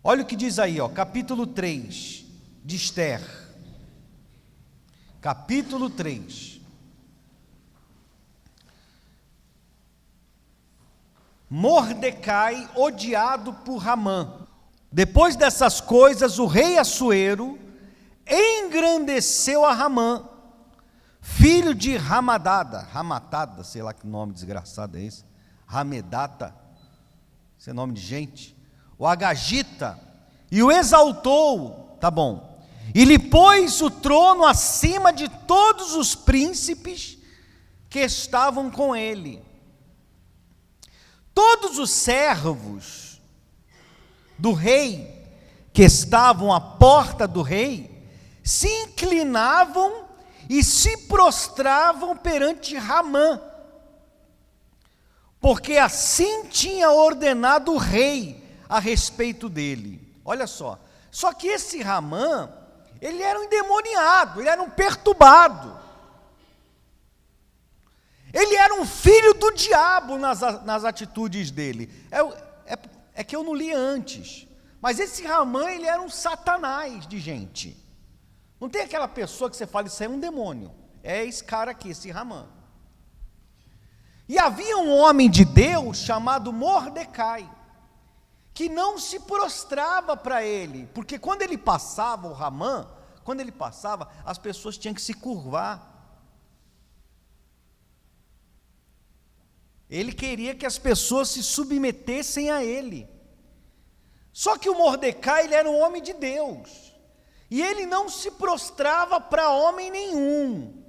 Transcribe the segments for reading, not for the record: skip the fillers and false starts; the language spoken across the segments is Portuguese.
Olha o que diz aí, capítulo 3 de Esther. Capítulo 3. Mordecai odiado por Hamã. Depois dessas coisas, o rei Assuero engrandeceu a Hamã, filho de Ramatada, sei lá que nome desgraçado é esse, Ramedata, esse é nome de gente, o Agagita, e o exaltou, tá bom, e lhe pôs o trono acima de todos os príncipes que estavam com ele. Todos os servos do rei, que estavam à porta do rei, se inclinavam e se prostravam perante Hamã, porque assim tinha ordenado o rei a respeito dele. Olha só que esse Hamã, ele era um endemoniado, ele era um perturbado, ele era um filho do diabo nas atitudes dele. É que eu não li antes, mas esse Hamã, ele era um satanás de gente. Não tem aquela pessoa que você fala, isso é um demônio. É esse cara aqui, esse Hamã. E havia um homem de Deus chamado Mordecai, que não se prostrava para ele, porque quando ele passava, o Hamã, quando ele passava, as pessoas tinham que se curvar. Ele queria que as pessoas se submetessem a ele. Só que o Mordecai, ele era um homem de Deus, e ele não se prostrava para homem nenhum.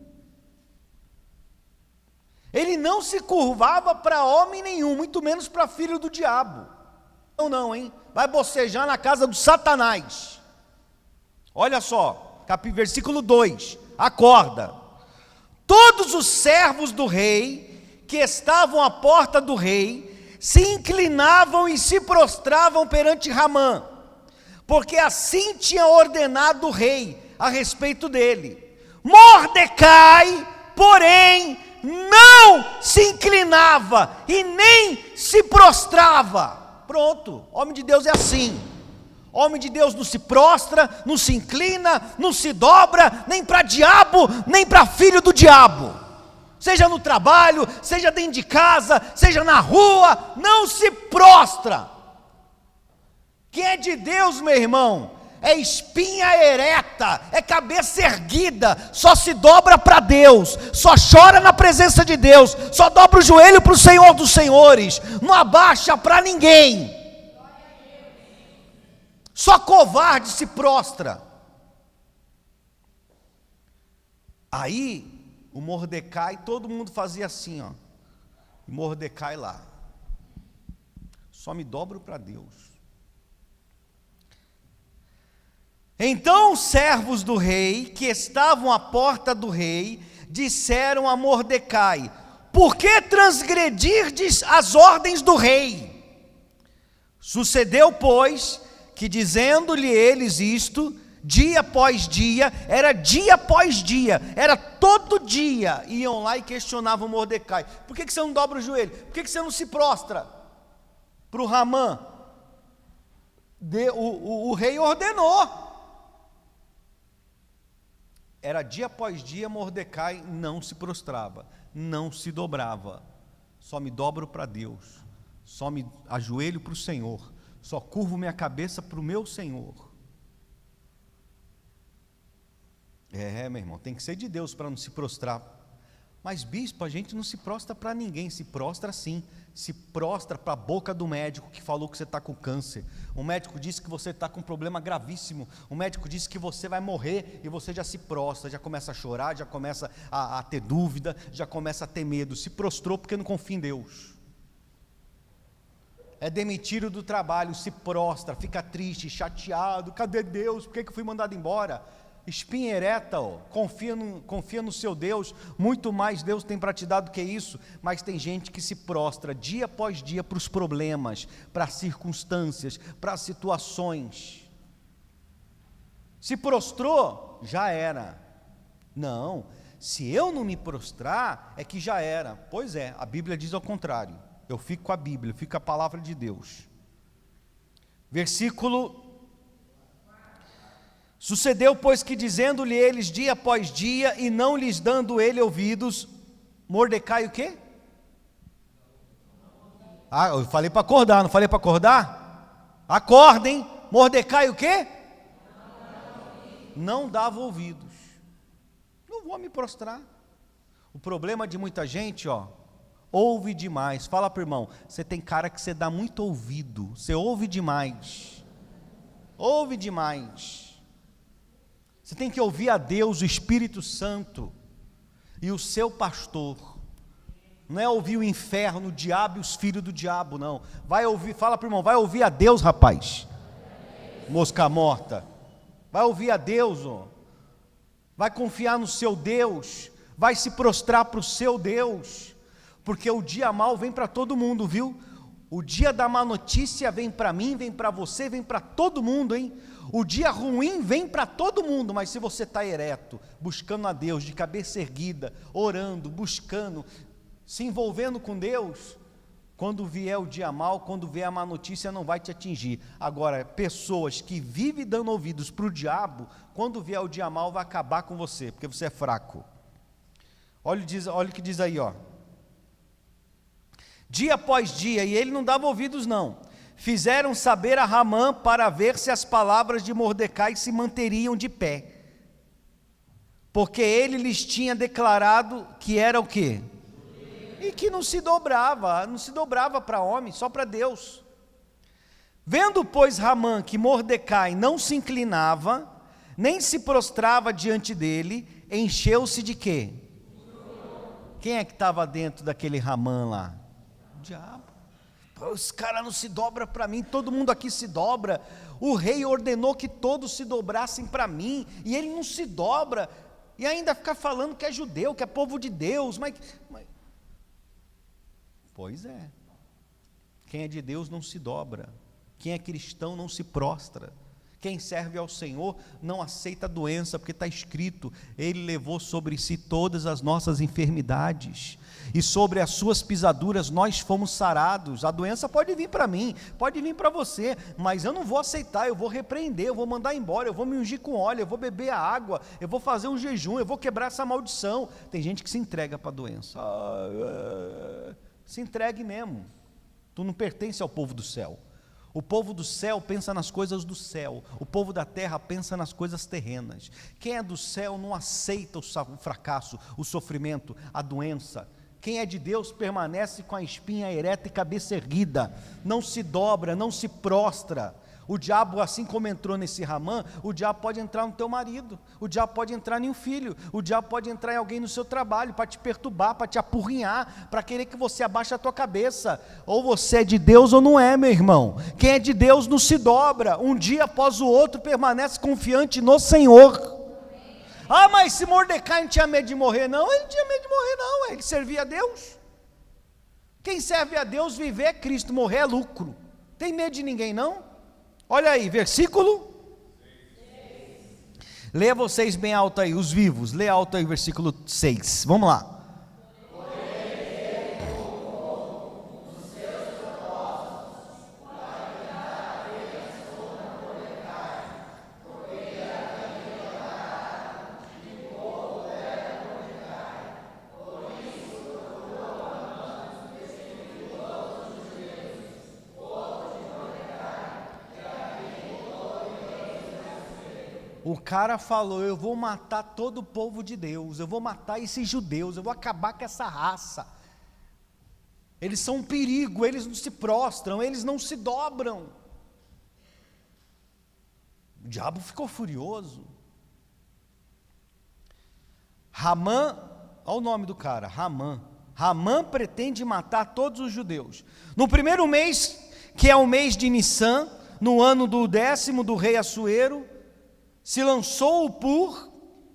Ele não se curvava para homem nenhum, muito menos para filho do diabo. Não, hein? Vai bocejar na casa do Satanás. Olha só, versículo 2, acorda. Todos os servos do rei, que estavam à porta do rei, se inclinavam e se prostravam perante Hamã, porque assim tinha ordenado o rei a respeito dele. Mordecai, porém, não se inclinava e nem se prostrava. Pronto, homem de Deus é assim. Homem de Deus não se prostra, não se inclina, não se dobra, nem para diabo, nem para filho do diabo. Seja no trabalho, seja dentro de casa, seja na rua, não se prostra. Quem é de Deus, meu irmão, é espinha ereta, é cabeça erguida, só se dobra para Deus, só chora na presença de Deus, só dobra o joelho para o Senhor dos Senhores, não abaixa para ninguém. Só covarde se prostra. Aí o Mordecai, todo mundo fazia assim, e Mordecai lá, só me dobro para Deus. Então os servos do rei, que estavam à porta do rei, disseram a Mordecai: por que transgredirdes as ordens do rei? Sucedeu, pois, que dizendo-lhe eles isto, dia após dia, era todo dia, iam lá e questionavam Mordecai: por que você não dobra o joelho? Por que você não se prostra para o Hamã? O rei ordenou. Era dia após dia, Mordecai não se prostrava, não se dobrava. Só me dobro para Deus, só me ajoelho para o Senhor, só curvo minha cabeça para o meu Senhor. Meu irmão, tem que ser de Deus para não se prostrar. Mas bispo, a gente não se prostra para ninguém, se prostra sim, se prostra para a boca do médico que falou que você está com câncer. O médico disse que você está com um problema gravíssimo, o médico disse que você vai morrer e você já se prostra, já começa a chorar, já começa a ter dúvida, já começa a ter medo, se prostrou porque não confia em Deus. É demitido do trabalho, se prostra, fica triste, chateado, cadê Deus, por que eu fui mandado embora? Espinha ereta, confia no seu Deus, muito mais Deus tem para te dar do que isso. Mas tem gente que se prostra dia após dia para os problemas, para as circunstâncias, para as situações. Se prostrou, já era. Não, se eu não me prostrar, é que já era. Pois é, a Bíblia diz ao contrário. Eu fico com a Bíblia, eu fico com a palavra de Deus. Versículo Sucedeu, pois, que dizendo-lhe eles dia após dia, e não lhes dando ele ouvidos, Mordecai o quê? Eu falei para acordar, não falei para acordar? Acordem, Mordecai o quê? Não dava ouvidos. Não vou me prostrar. O problema de muita gente, ouve demais. Fala para o irmão, você tem cara que você dá muito ouvido, você ouve demais. Ouve demais. Você tem que ouvir a Deus, o Espírito Santo e o seu pastor. Não é ouvir o inferno, o diabo e os filhos do diabo, não. Vai ouvir, fala para o irmão, vai ouvir a Deus, rapaz. Mosca morta. Vai ouvir a Deus, vai confiar no seu Deus, vai se prostrar para o seu Deus, porque o dia mau vem para todo mundo, viu? O dia da má notícia vem para mim, vem para você, vem para todo mundo, hein? O dia ruim vem para todo mundo, mas se você está ereto, buscando a Deus, de cabeça erguida, orando, buscando, se envolvendo com Deus, quando vier o dia mau, quando vier a má notícia, não vai te atingir. Agora, pessoas que vivem dando ouvidos para o diabo, quando vier o dia mau, vai acabar com você, porque você é fraco. Olha o que diz aí, dia após dia, e ele não dava ouvidos não, fizeram saber a Ramã para ver se as palavras de Mordecai se manteriam de pé, porque ele lhes tinha declarado que era o quê? E que não se dobrava para homem, só para Deus. Vendo, pois, Ramã que Mordecai não se inclinava, nem se prostrava diante dele, encheu-se de quê? Quem é que estava dentro daquele Ramã lá? O diabo. Os caras não se dobram para mim, todo mundo aqui se dobra. O rei ordenou que todos se dobrassem para mim, e ele não se dobra, e ainda fica falando que é judeu, que é povo de Deus, mas... Pois é, quem é de Deus não se dobra, quem é cristão não se prostra, quem serve ao Senhor não aceita a doença, porque está escrito, Ele levou sobre si todas as nossas enfermidades, e sobre as suas pisaduras nós fomos sarados. A doença pode vir para mim, pode vir para você, mas eu não vou aceitar, eu vou repreender, eu vou mandar embora, eu vou me ungir com óleo, eu vou beber a água, eu vou fazer um jejum, eu vou quebrar essa maldição. Tem gente que se entrega para a doença, se entregue mesmo, tu não pertence ao povo do céu. O povo do céu pensa nas coisas do céu, o povo da terra pensa nas coisas terrenas. Quem é do céu não aceita o fracasso, o sofrimento, a doença. Quem é de Deus permanece com a espinha ereta e cabeça erguida, não se dobra, não se prostra. O diabo, assim como entrou nesse Ramã, o diabo pode entrar no teu marido, o diabo pode entrar em um filho, o diabo pode entrar em alguém no seu trabalho, para te perturbar, para te apurrinhar, para querer que você abaixe a tua cabeça. Ou você é de Deus ou não é, meu irmão. Quem é de Deus não se dobra, um dia após o outro permanece confiante no Senhor. Mas se Mordecai não tinha medo de morrer, não, ele não tinha medo de morrer, não, ele servia a Deus. Quem serve a Deus, viver é Cristo, morrer é lucro. Tem medo de ninguém, não? Olha aí, versículo 6. Leia vocês bem alto aí, os vivos, leia alto aí o versículo 6, vamos lá. O cara falou, eu vou matar todo o povo de Deus, eu vou matar esses judeus, eu vou acabar com essa raça. Eles são um perigo, eles não se prostram, eles não se dobram. O diabo ficou furioso. Ramã, olha o nome do cara, Ramã. Ramã pretende matar todos os judeus. No primeiro mês, que é o mês de Nissan, no ano do 10º do rei Assuero, se lançou por,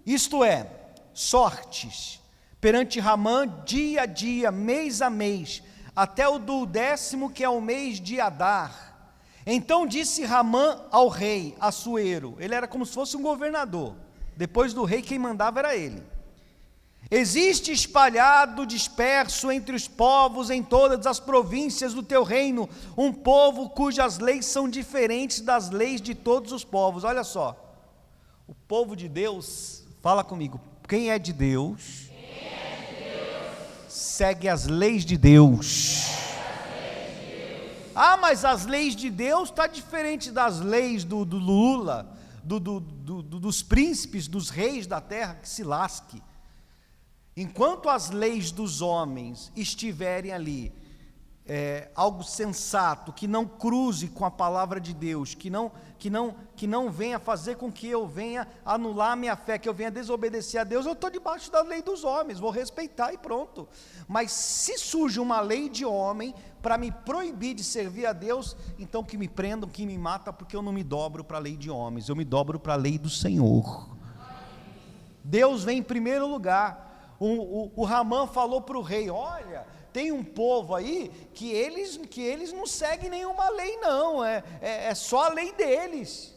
isto é, sortes, perante Ramã, dia a dia, mês a mês, até o do 10º, que é o mês de Adar. Então disse Ramã ao rei Assuero, ele era como se fosse um governador, depois do rei quem mandava era ele. Existe espalhado, disperso entre os povos, em todas as províncias do teu reino, um povo cujas leis são diferentes das leis de todos os povos. Olha só, povo de Deus, fala comigo, quem é de Deus, segue as leis de Deus. Ah, mas as leis de Deus estão diferentes das leis do Lula, dos príncipes, dos reis da terra, que se lasque. Enquanto as leis dos homens estiverem ali, algo sensato, que não cruze com a palavra de Deus, que não venha fazer com que eu venha anular a minha fé, que eu venha desobedecer a Deus, eu estou debaixo da lei dos homens, vou respeitar e pronto. Mas se surge uma lei de homem para me proibir de servir a Deus, então que me prendam, que me matam, porque eu não me dobro para a lei de homens, eu me dobro para a lei do Senhor. Deus vem em primeiro lugar. O Ramã falou para o rei, olha, tem um povo aí que eles não seguem nenhuma lei não, é só a lei deles.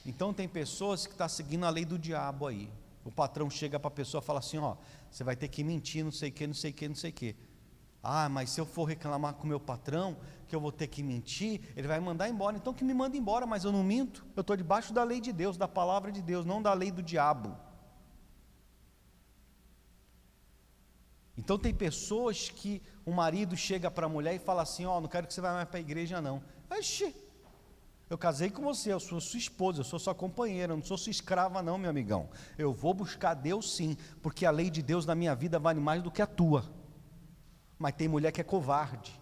Então tem pessoas que estão seguindo a lei do diabo aí. O patrão chega para a pessoa e fala assim, ó, você vai ter que mentir, não sei o que, não sei o que, não sei o que. Ah, mas se eu for reclamar com o meu patrão, que eu vou ter que mentir, ele vai me mandar embora. Então que me manda embora, mas eu não minto. Eu estou debaixo da lei de Deus, da palavra de Deus, não da lei do diabo. Então tem pessoas que o marido chega para a mulher e fala assim, ó, não quero que você vá mais para a igreja não. Oxi, eu casei com você, eu sou sua esposa, eu sou sua companheira, eu não sou sua escrava não, meu amigão. Eu vou buscar Deus sim, porque a lei de Deus na minha vida vale mais do que a tua. Mas tem mulher que é covarde,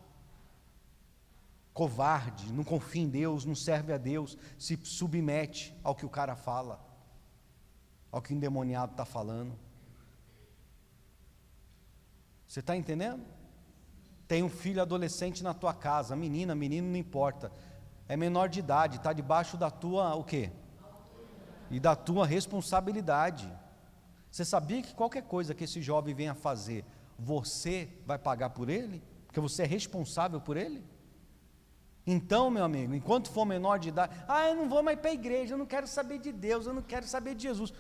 não confia em Deus, não serve a Deus, se submete ao que o cara fala, ao que o endemoniado está falando. Você está entendendo? Tem um filho adolescente na tua casa, menino, não importa, é menor de idade, está debaixo da tua, o quê? E da tua responsabilidade. Você sabia que qualquer coisa que esse jovem venha fazer, você vai pagar por ele? Porque você é responsável por ele? Então, meu amigo, enquanto for menor de idade, eu não vou mais para a igreja, eu não quero saber de Deus, eu não quero saber de Jesus.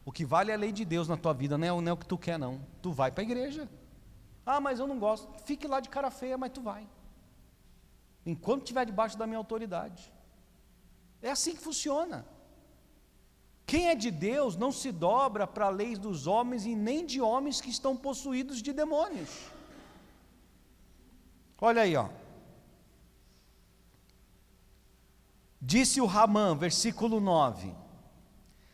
O que vale é a lei de Deus na tua vida, não é o que tu quer não. Tu vai para a igreja. Mas eu não gosto, fique lá de cara feia, mas tu vai. Enquanto estiver debaixo da minha autoridade. É assim que funciona. Quem é de Deus não se dobra para as leis dos homens e nem de homens que estão possuídos de demônios. Olha aí, ó. Disse o Ramã, versículo 9: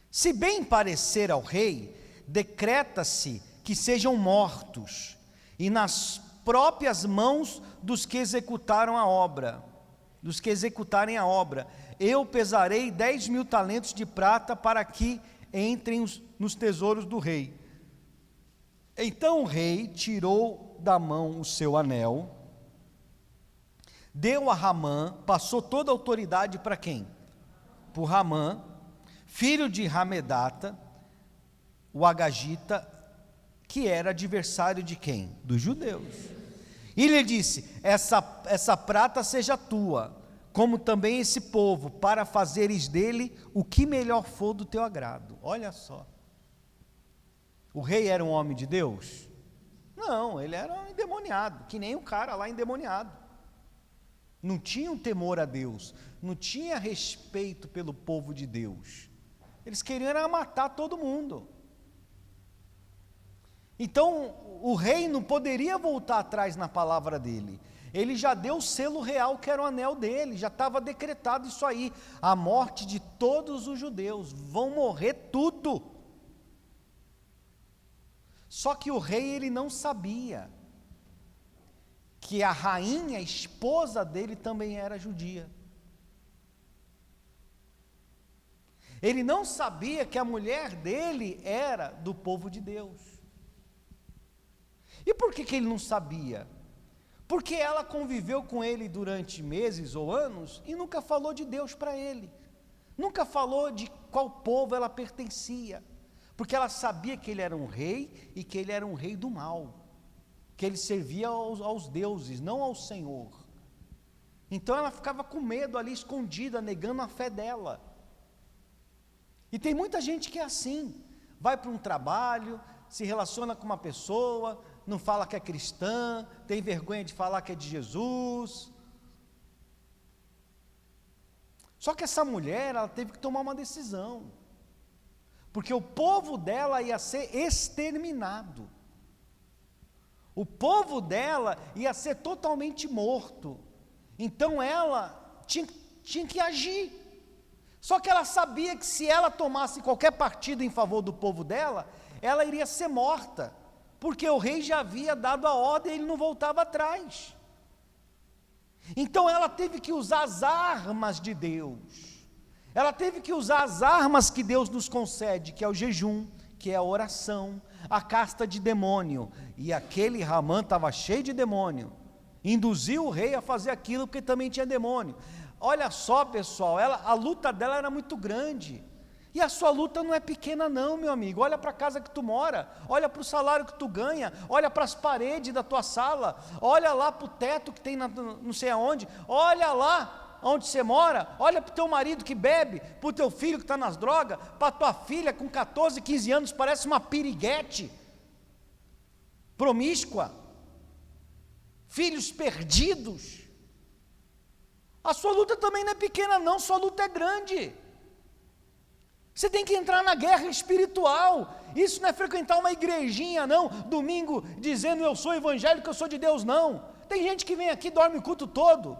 se bem parecer ao rei, decreta-se que sejam mortos, e nas próprias mãos dos que executaram a obra, dos que executarem a obra, eu pesarei 10.000 talentos de prata para que entrem nos tesouros do rei. Então o rei tirou da mão o seu anel, deu a Ramã, passou toda a autoridade para quem? Para o Ramã, filho de Ramedata, o Agagita, que era adversário de quem? Dos judeus. E lhe disse, essa prata seja tua, como também esse povo, para fazeres dele o que melhor for do teu agrado. Olha só. O rei era um homem de Deus? Não, ele era um endemoniado, que nem o cara lá endemoniado. Não tinha um temor a Deus, não tinha respeito pelo povo de Deus. Eles queriam era matar todo mundo. Então, o rei não poderia voltar atrás na palavra dele. Ele já deu o selo real, que era o anel dele, já estava decretado isso aí. A morte de todos os judeus, vão morrer tudo. Só que o rei, ele não sabia que a rainha, a esposa dele, também era judia. Ele não sabia que a mulher dele era do povo de Deus. E por que ele não sabia? Porque ela conviveu com ele durante meses ou anos e nunca falou de Deus para ele. Nunca falou de qual povo ela pertencia. Porque ela sabia que ele era um rei e que ele era um rei do mal. Que ele servia aos deuses, não ao Senhor. Então ela ficava com medo ali, escondida, negando a fé dela. E tem muita gente que é assim. Vai para um trabalho, se relaciona com uma pessoa, não fala que é cristã, tem vergonha de falar que é de Jesus, Só que essa mulher, ela teve que tomar uma decisão, porque o povo dela ia ser exterminado, o povo dela ia ser totalmente morto, então ela tinha que agir. Só que ela sabia que se ela tomasse qualquer partido em favor do povo dela, ela iria ser morta, porque o rei já havia dado a ordem e ele não voltava atrás. Então ela teve que usar as armas de Deus, ela teve que usar as armas que Deus nos concede, que é o jejum, que é a oração, a casta de demônio, e aquele Ramã estava cheio de demônio, induziu o rei a fazer aquilo porque também tinha demônio. Olha só, pessoal, a luta dela era muito grande, e a sua luta não é pequena não, meu amigo. Olha para a casa que tu mora, olha para o salário que tu ganha, olha para as paredes da tua sala, olha lá para o teto que tem não sei aonde, olha lá onde você mora, olha para o teu marido que bebe, para o teu filho que está nas drogas, para a tua filha com 14, 15 anos, parece uma piriguete, promíscua, filhos perdidos. A sua luta também não é pequena não, sua luta é grande. Você tem que entrar na guerra espiritual. Isso não é frequentar uma igrejinha não, domingo dizendo eu sou evangélico, eu sou de Deus, não. Tem gente que vem aqui e dorme o culto todo.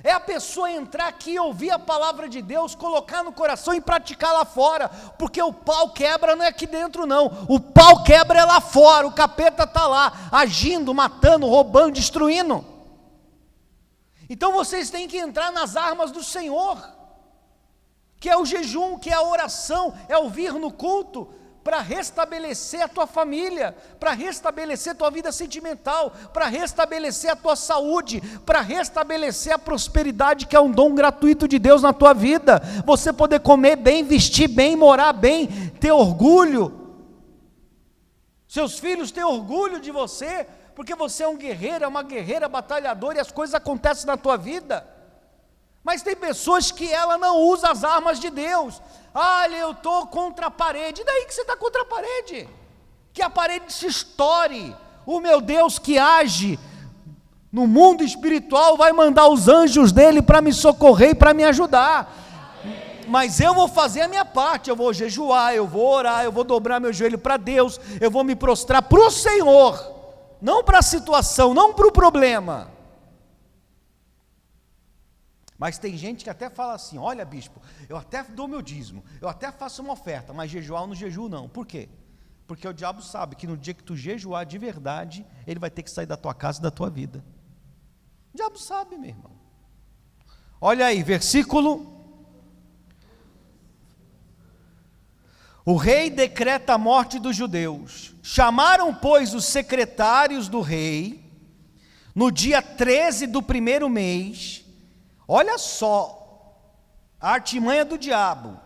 É a pessoa entrar aqui, ouvir a palavra de Deus, colocar no coração e praticar lá fora, porque o pau quebra não é aqui dentro não, o pau quebra é lá fora, o capeta está lá, agindo, matando, roubando, destruindo. Então vocês têm que entrar nas armas do Senhor, que é o jejum, que é a oração, é o vir no culto, para restabelecer a tua família, para restabelecer a tua vida sentimental, para restabelecer a tua saúde, para restabelecer a prosperidade, que é um dom gratuito de Deus na tua vida, você poder comer bem, vestir bem, morar bem, ter orgulho, seus filhos têm orgulho de você, porque você é um guerreiro, é uma guerreira batalhadora, e as coisas acontecem na tua vida. Mas tem pessoas que ela não usa as armas de Deus. Olha, eu estou contra a parede. E daí que você está contra a parede? Que a parede se estoure. O meu Deus que age no mundo espiritual vai mandar os anjos dele para me socorrer e para me ajudar. Mas eu vou fazer a minha parte, eu vou jejuar, eu vou orar, eu vou dobrar meu joelho para Deus, eu vou me prostrar para o Senhor, não para a situação, não para o problema. Mas tem gente que até fala assim, olha bispo, eu até dou meu dízimo, eu até faço uma oferta, mas jejuar eu não jejuo não. Por quê? Porque o diabo sabe que no dia que tu jejuar de verdade, ele vai ter que sair da tua casa e da tua vida. O diabo sabe, meu irmão. Olha aí, versículo. O rei decreta a morte dos judeus. Chamaram, pois, os secretários do rei, no dia 13 do primeiro mês. Olha só, a artimanha do diabo.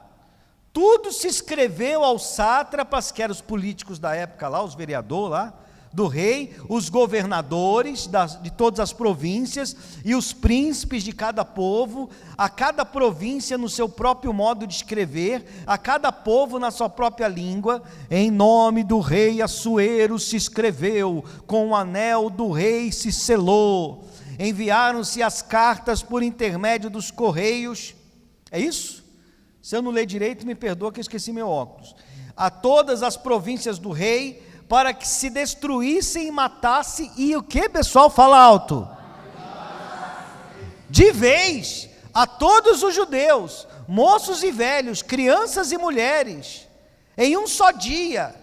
Tudo se escreveu aos sátrapas, que eram os políticos da época lá, os vereadores lá, do rei, os governadores de todas as províncias, e os príncipes de cada povo, a cada província no seu próprio modo de escrever, a cada povo na sua própria língua. Em nome do rei Assuero se escreveu, com o anel do rei se selou. Enviaram-se as cartas por intermédio dos correios. É isso? Se eu não ler direito, me perdoa que eu esqueci meu óculos. A todas as províncias do rei, para que se destruíssem e matassem, e o que, pessoal? Fala alto. De vez, a todos os judeus, moços e velhos, crianças e mulheres, em um só dia,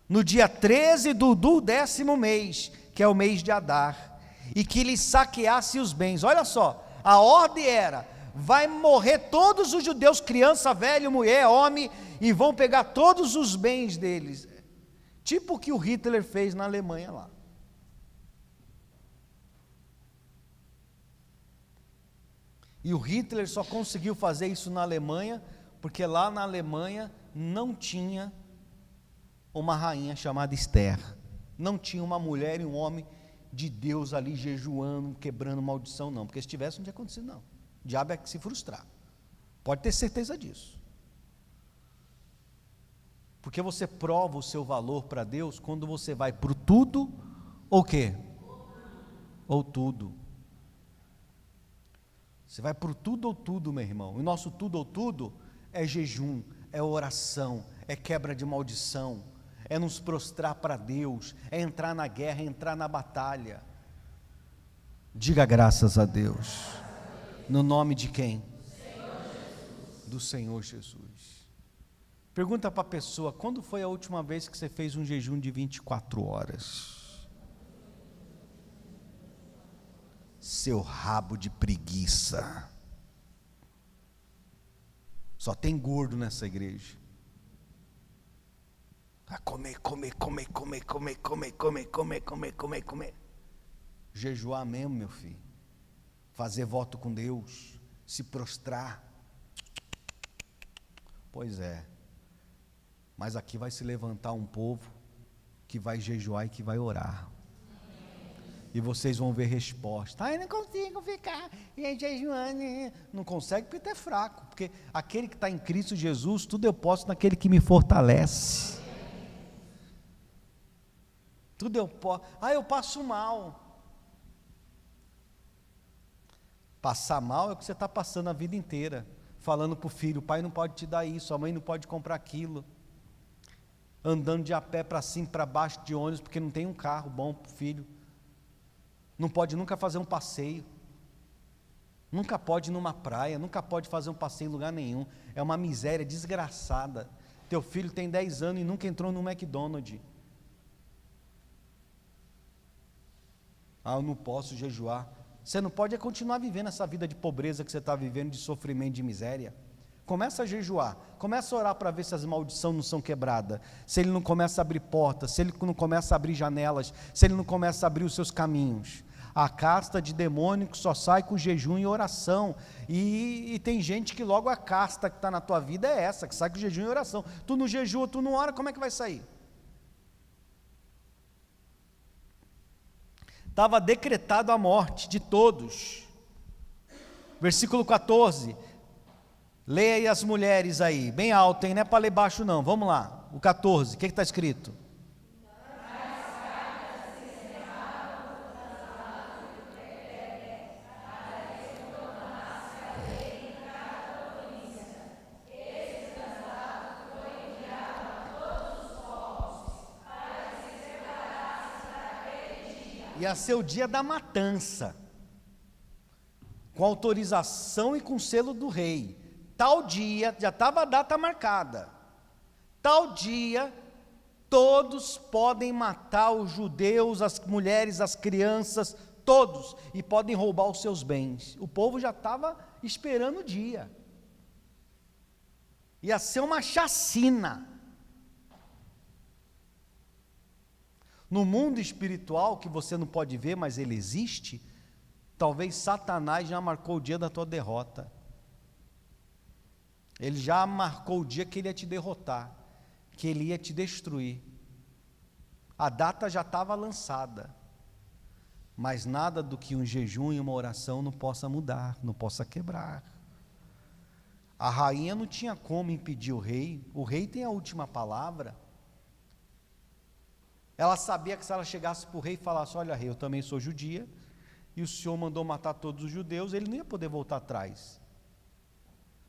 no dia 13 do 10º mês, que é o mês de Adar, e que lhes saqueasse os bens. Olha só, a ordem era, vai morrer todos os judeus, criança, velho, mulher, homem, e vão pegar todos os bens deles, tipo o que o Hitler fez na Alemanha lá. E o Hitler só conseguiu fazer isso na Alemanha, porque lá na Alemanha não tinha uma rainha chamada Esther, não tinha uma mulher e um homem de Deus ali jejuando, quebrando maldição, não, porque se tivesse não tinha acontecido não, o diabo é que se frustrar, pode ter certeza disso, porque você prova o seu valor para Deus, quando você vai para o tudo, ou o quê? Ou tudo. Você vai para o tudo ou tudo, meu irmão. O nosso tudo ou tudo é jejum, é oração, é quebra de maldição, é nos prostrar para Deus, é entrar na guerra, é entrar na batalha. Diga graças a Deus. No nome de quem? Do Senhor Jesus. Pergunta para a pessoa: quando foi a última vez que você fez um jejum de 24 horas? Seu rabo de preguiça. Só tem gordo nessa igreja. A comer. Jejuar mesmo, meu filho. Fazer voto com Deus. Se prostrar. Pois é. Mas aqui vai se levantar um povo que vai jejuar e que vai orar. E vocês vão ver resposta. Eu não consigo ficar jejuando. Não consegue porque tu é fraco. Porque aquele que está em Cristo Jesus, tudo eu posso naquele que me fortalece. Tudo eu posso. Eu passo mal. Passar mal é o que você está passando a vida inteira. Falando para o filho: o pai não pode te dar isso, a mãe não pode comprar aquilo. Andando de a pé para cima, para baixo de ônibus, porque não tem um carro bom para o filho. Não pode nunca fazer um passeio, nunca pode ir numa praia, nunca pode fazer um passeio em lugar nenhum. É uma miséria desgraçada. Teu filho tem 10 anos e nunca entrou no McDonald's. Eu não posso jejuar. Você não pode continuar vivendo essa vida de pobreza que você está vivendo, de sofrimento, de miséria. Começa a jejuar, começa a orar para ver se as maldições não são quebradas, se ele não começa a abrir portas, se ele não começa a abrir janelas, se ele não começa a abrir os seus caminhos. A casta de demônio que só sai com jejum e oração, e tem gente que logo a casta que está na tua vida é essa, que sai com jejum e oração. Tu não jejua, tu não ora, como é que vai sair? Estava decretado a morte de todos. Versículo 14, leia aí as mulheres aí, bem alto, hein? Não é para ler baixo não, vamos lá, o 14, o que está escrito? Ia ser o dia da matança, com autorização e com selo do rei. Tal dia, já estava a data marcada, tal dia, todos podem matar os judeus, as mulheres, as crianças, todos, e podem roubar os seus bens. O povo já estava esperando o dia. Ia ser uma chacina. No mundo espiritual, que você não pode ver, mas ele existe, talvez Satanás já marcou o dia da tua derrota. Ele já marcou o dia que ele ia te derrotar, que ele ia te destruir. A data já estava lançada, mas nada do que um jejum e uma oração não possa mudar, não possa quebrar. A rainha não tinha como impedir o rei tem a última palavra. Ela sabia que se ela chegasse para o rei e falasse: olha rei, eu também sou judia, e o senhor mandou matar todos os judeus, ele não ia poder voltar atrás.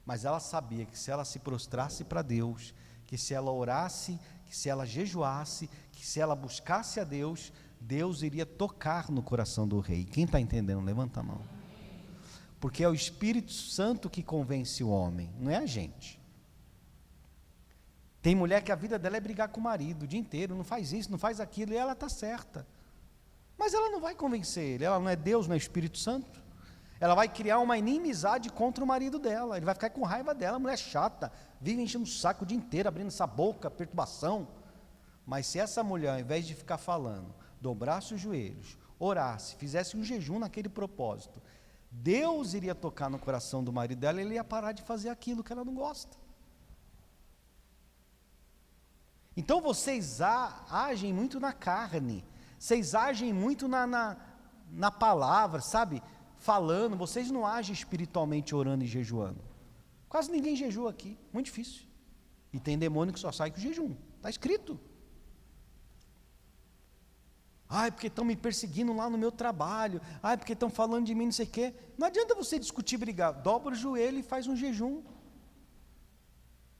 Mas ela sabia que se ela se prostrasse para Deus, que se ela orasse, que se ela jejuasse, que se ela buscasse a Deus, Deus iria tocar no coração do rei. Quem está entendendo? Levanta a mão. Porque é o Espírito Santo que convence o homem, não é a gente. Tem mulher que a vida dela é brigar com o marido o dia inteiro, não faz isso, não faz aquilo, e ela está certa. Mas ela não vai convencer ele, ela não é Deus, não é Espírito Santo. Ela vai criar uma inimizade contra o marido dela, ele vai ficar com raiva dela, mulher chata, vive enchendo o saco o dia inteiro, abrindo essa boca, perturbação. Mas se essa mulher, ao invés de ficar falando, dobrasse os joelhos, orasse, fizesse um jejum naquele propósito, Deus iria tocar no coração do marido dela e ele ia parar de fazer aquilo que ela não gosta. Então vocês agem muito na carne, vocês agem muito na palavra, sabe? Falando, vocês não agem espiritualmente orando e jejuando. Quase ninguém jejua aqui, muito difícil. E tem demônio que só sai com jejum, está escrito. Ai, porque estão me perseguindo lá no meu trabalho. Ai, porque estão falando de mim, não sei o quê. Não adianta você discutir, brigar. Dobra o joelho e faz um jejum.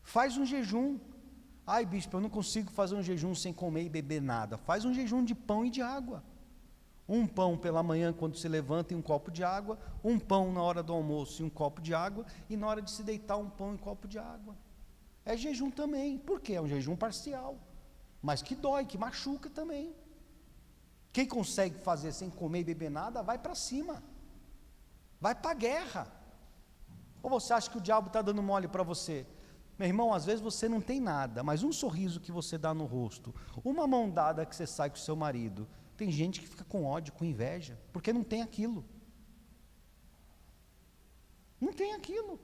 Faz um jejum. Ai, bispo, eu não consigo fazer um jejum sem comer e beber nada. Faz um jejum de pão e de água. Um pão pela manhã quando se levanta e um copo de água. Um pão na hora do almoço e um copo de água. E na hora de se deitar um pão e um copo de água. É jejum também. Por quê? É um jejum parcial. Mas que dói, que machuca também. Quem consegue fazer sem comer e beber nada, vai para cima. Vai para a guerra. Ou você acha que o diabo está dando mole para você? Meu irmão, às vezes você não tem nada, mas um sorriso que você dá no rosto, uma mão dada que você sai com o seu marido, tem gente que fica com ódio, com inveja, porque não tem aquilo. Não tem aquilo.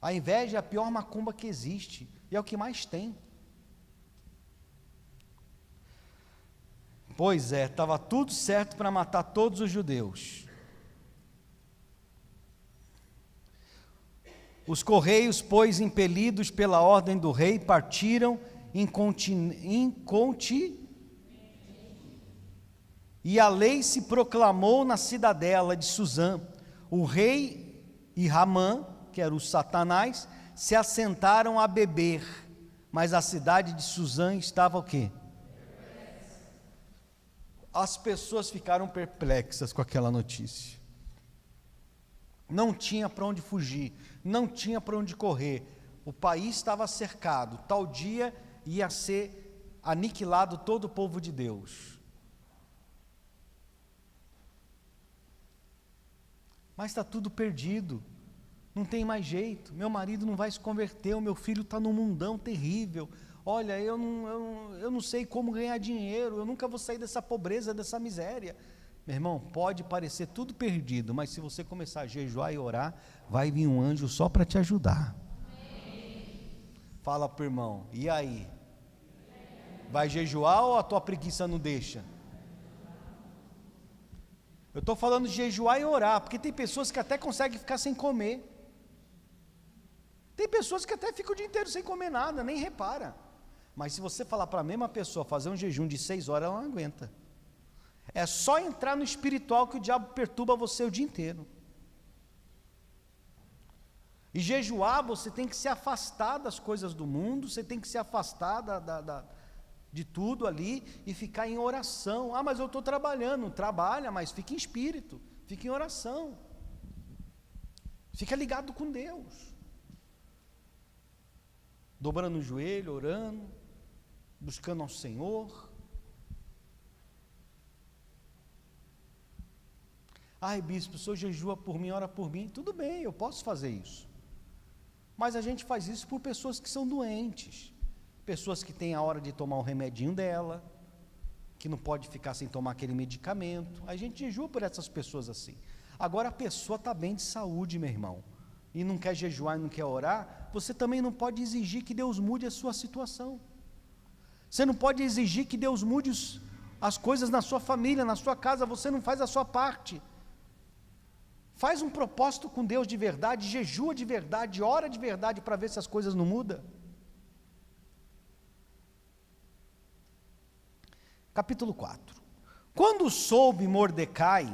A inveja é a pior macumba que existe, e é o que mais tem. Pois é, estava tudo certo para matar todos os judeus. Os correios, pois, impelidos pela ordem do rei, partiram e a lei se proclamou na cidadela de Suzã. O rei e Ramã, que era o Satanás, se assentaram a beber, mas a cidade de Suzã estava o quê? As pessoas ficaram perplexas com aquela notícia. Não tinha para onde fugir, não tinha para onde correr. O país estava cercado. Tal dia ia ser aniquilado todo o povo de Deus. Mas está tudo perdido. Não tem mais jeito. Meu marido não vai se converter, o meu filho está num mundão terrível. Olha, eu não sei como ganhar dinheiro, eu nunca vou sair dessa pobreza, dessa miséria. Meu irmão, pode parecer tudo perdido, mas se você começar a jejuar e orar, vai vir um anjo só para te ajudar. Fala para o irmão, e aí? Vai jejuar ou a tua preguiça não deixa? Eu estou falando de jejuar e orar, porque tem pessoas que até conseguem ficar sem comer. Tem pessoas que até ficam o dia inteiro sem comer nada, nem repara. Mas se você falar para a mesma pessoa fazer um jejum de 6 horas, ela não aguenta. É só entrar no espiritual que o diabo perturba você o dia inteiro. E jejuar, você tem que se afastar das coisas do mundo, você tem que se afastar de tudo ali e ficar em oração. Ah, mas eu estou trabalhando. Trabalha, mas fica em espírito, fica em oração. Fica ligado com Deus. Dobrando o joelho, orando, buscando ao Senhor. Ai, bispo, o senhor jejua por mim, ora por mim. Tudo bem, eu posso fazer isso. Mas a gente faz isso por pessoas que são doentes. Pessoas que têm a hora de tomar o remedinho dela, que não pode ficar sem tomar aquele medicamento. A gente jejua por essas pessoas assim. Agora a pessoa está bem de saúde, meu irmão, e não quer jejuar e não quer orar, você também não pode exigir que Deus mude a sua situação. Você não pode exigir que Deus mude as coisas na sua família, na sua casa, você não faz a sua parte. Faz um propósito com Deus de verdade, jejua de verdade, ora de verdade para ver se as coisas não mudam. Capítulo 4. Quando soube Mordecai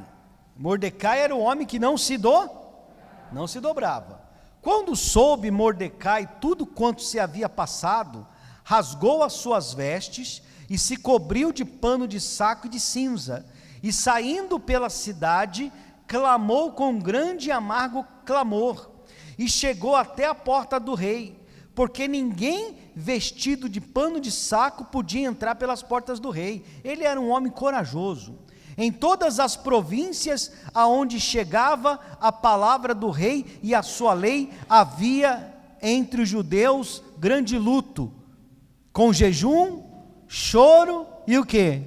era o homem que não se dobrava. Quando soube Mordecai tudo quanto se havia passado, rasgou as suas vestes e se cobriu de pano de saco e de cinza, e saindo pela cidade, clamou com grande e amargo clamor, e chegou até a porta do rei, porque ninguém vestido de pano de saco podia entrar pelas portas do rei. Ele era um homem corajoso. Em todas as províncias aonde chegava a palavra do rei e a sua lei, havia entre os judeus grande luto, com jejum, choro e o quê?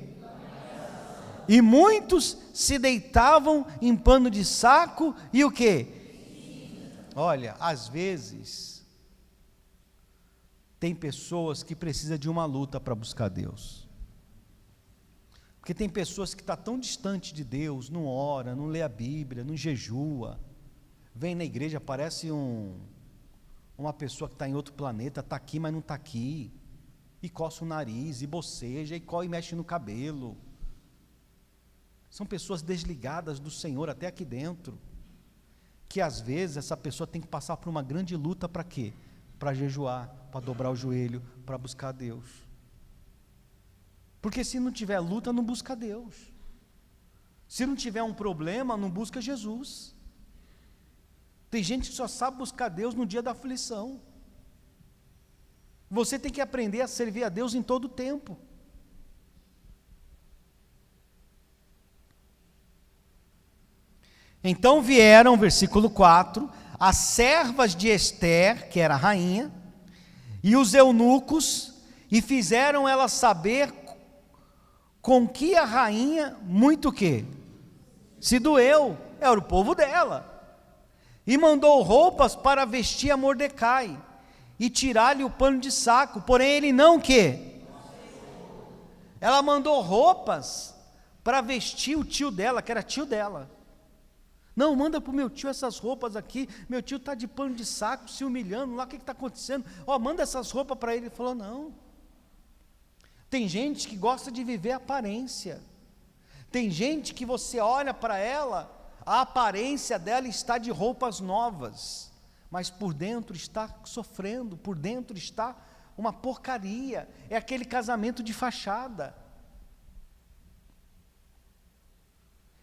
E muitos se deitavam em pano de saco e o quê? Olha, às vezes tem pessoas que precisam de uma luta para buscar Deus. Porque tem pessoas que estão tão distante de Deus, não ora, não lê a Bíblia, não jejua, vem na igreja, parece uma pessoa que está em outro planeta, está aqui, mas não está aqui. e coça o nariz, e boceja, e mexe no cabelo. São pessoas desligadas do Senhor até aqui dentro, que às vezes essa pessoa tem que passar por uma grande luta para quê? Para jejuar, para dobrar o joelho, para buscar Deus. Porque se não tiver luta, não busca Deus. Se não tiver um problema, não busca Jesus. Tem gente que só sabe buscar Deus no dia da aflição. Você tem que aprender a servir a Deus em todo o tempo. Então vieram, versículo 4, as servas de Ester, que era a rainha, e os eunucos, e fizeram ela saber com que a rainha, muito que? Se doeu, era o povo dela. E mandou roupas para vestir a Mordecai, e tirar-lhe o pano de saco, porém ele não que? Ela mandou roupas para vestir o tio dela, que era tio dela. Não, manda para o meu tio essas roupas aqui, meu tio está de pano de saco, se humilhando lá, o que está acontecendo? Manda essas roupas para ele. Ele falou, não. Tem gente que gosta de viver aparência. Tem gente que você olha para ela, a aparência dela está de roupas novas, mas por dentro está sofrendo, por dentro está uma porcaria, é aquele casamento de fachada.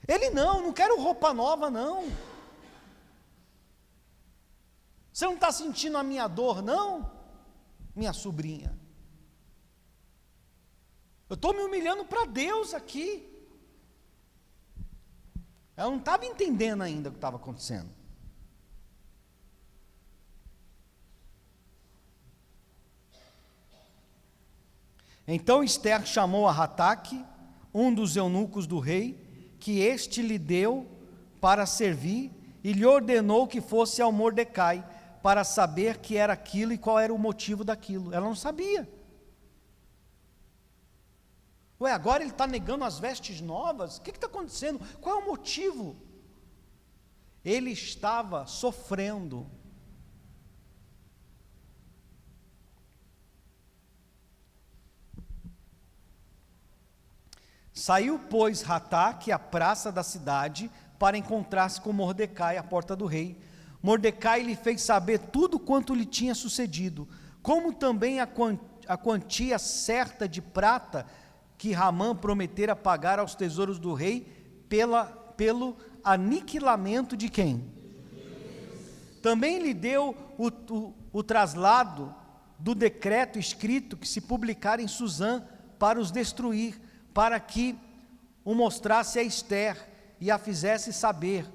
Ele não quero roupa nova não. Você não está sentindo a minha dor não, minha sobrinha? Eu estou me humilhando para Deus aqui. Ela não estava entendendo ainda o que estava acontecendo. Então Ester chamou a Rataque, um dos eunucos do rei, que este lhe deu para servir, e lhe ordenou que fosse ao Mordecai, para saber que era aquilo e qual era o motivo daquilo. Ela não sabia. Agora ele está negando as vestes novas? O que está acontecendo? Qual é o motivo? Ele estava sofrendo. Saiu, pois, Rataque à praça da cidade para encontrar-se com Mordecai à porta do rei. Mordecai lhe fez saber tudo quanto lhe tinha sucedido, como também a quantia certa de prata que Hamã prometera pagar aos tesouros do rei pelo aniquilamento de quem? Também lhe deu o traslado do decreto escrito que se publicara em Susã para os destruir, para que o mostrasse a Ester e a fizesse saber,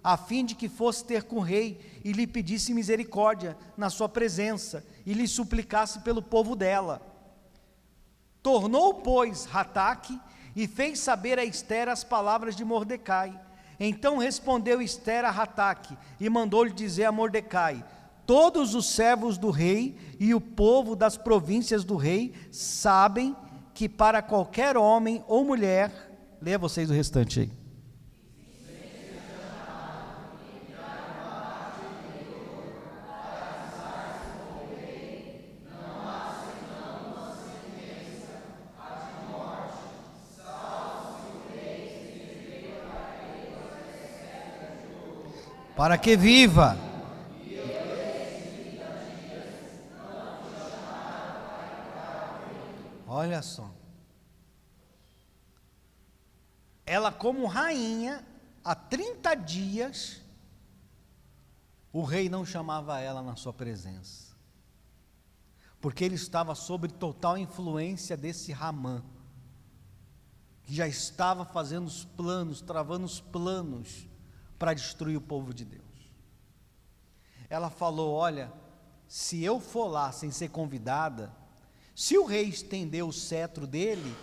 a fim de que fosse ter com o rei e lhe pedisse misericórdia na sua presença e lhe suplicasse pelo povo dela. Tornou, pois, Rataque e fez saber a Ester as palavras de Mordecai. Então respondeu Ester a Rataque e mandou-lhe dizer a Mordecai: todos os servos do rei e o povo das províncias do rei sabem que para qualquer homem ou mulher, leia vocês o restante aí. Para que viva. Olha só. Ela, como rainha, há 30 dias, o rei não chamava ela na sua presença, porque ele estava sob total influência desse Hamã, que já estava fazendo os planos, travando os planos para destruir o povo de Deus. Ela falou: olha, se eu for lá sem ser convidada, se o rei estender o cetro dele,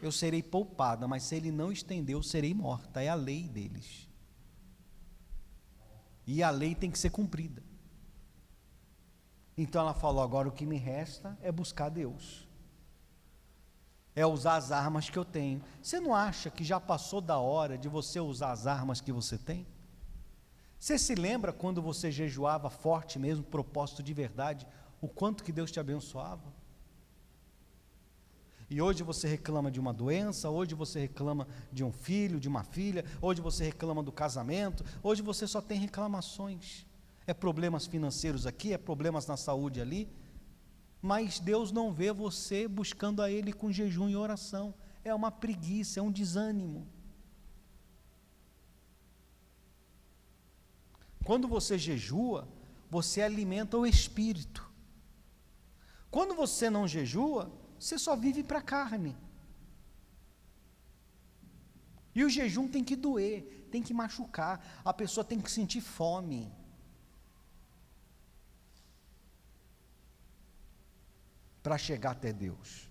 eu serei poupada, mas se ele não estender, eu serei morta. É a lei deles. E a lei tem que ser cumprida. Então ela falou: agora o que me resta é buscar Deus. É usar as armas que eu tenho. Você não acha que já passou da hora de você usar as armas que você tem? Você se lembra quando você jejuava forte mesmo, propósito de verdade, o quanto que Deus te abençoava? E hoje você reclama de uma doença, hoje você reclama de um filho, de uma filha, hoje você reclama do casamento, hoje você só tem reclamações. É problemas financeiros aqui, é problemas na saúde ali, mas Deus não vê você buscando a Ele com jejum e oração. É uma preguiça, é um desânimo. Quando você jejua, você alimenta o espírito. Quando você não jejua, você só vive para a carne. E o jejum tem que doer, tem que machucar, a pessoa tem que sentir fome. Para chegar até Deus.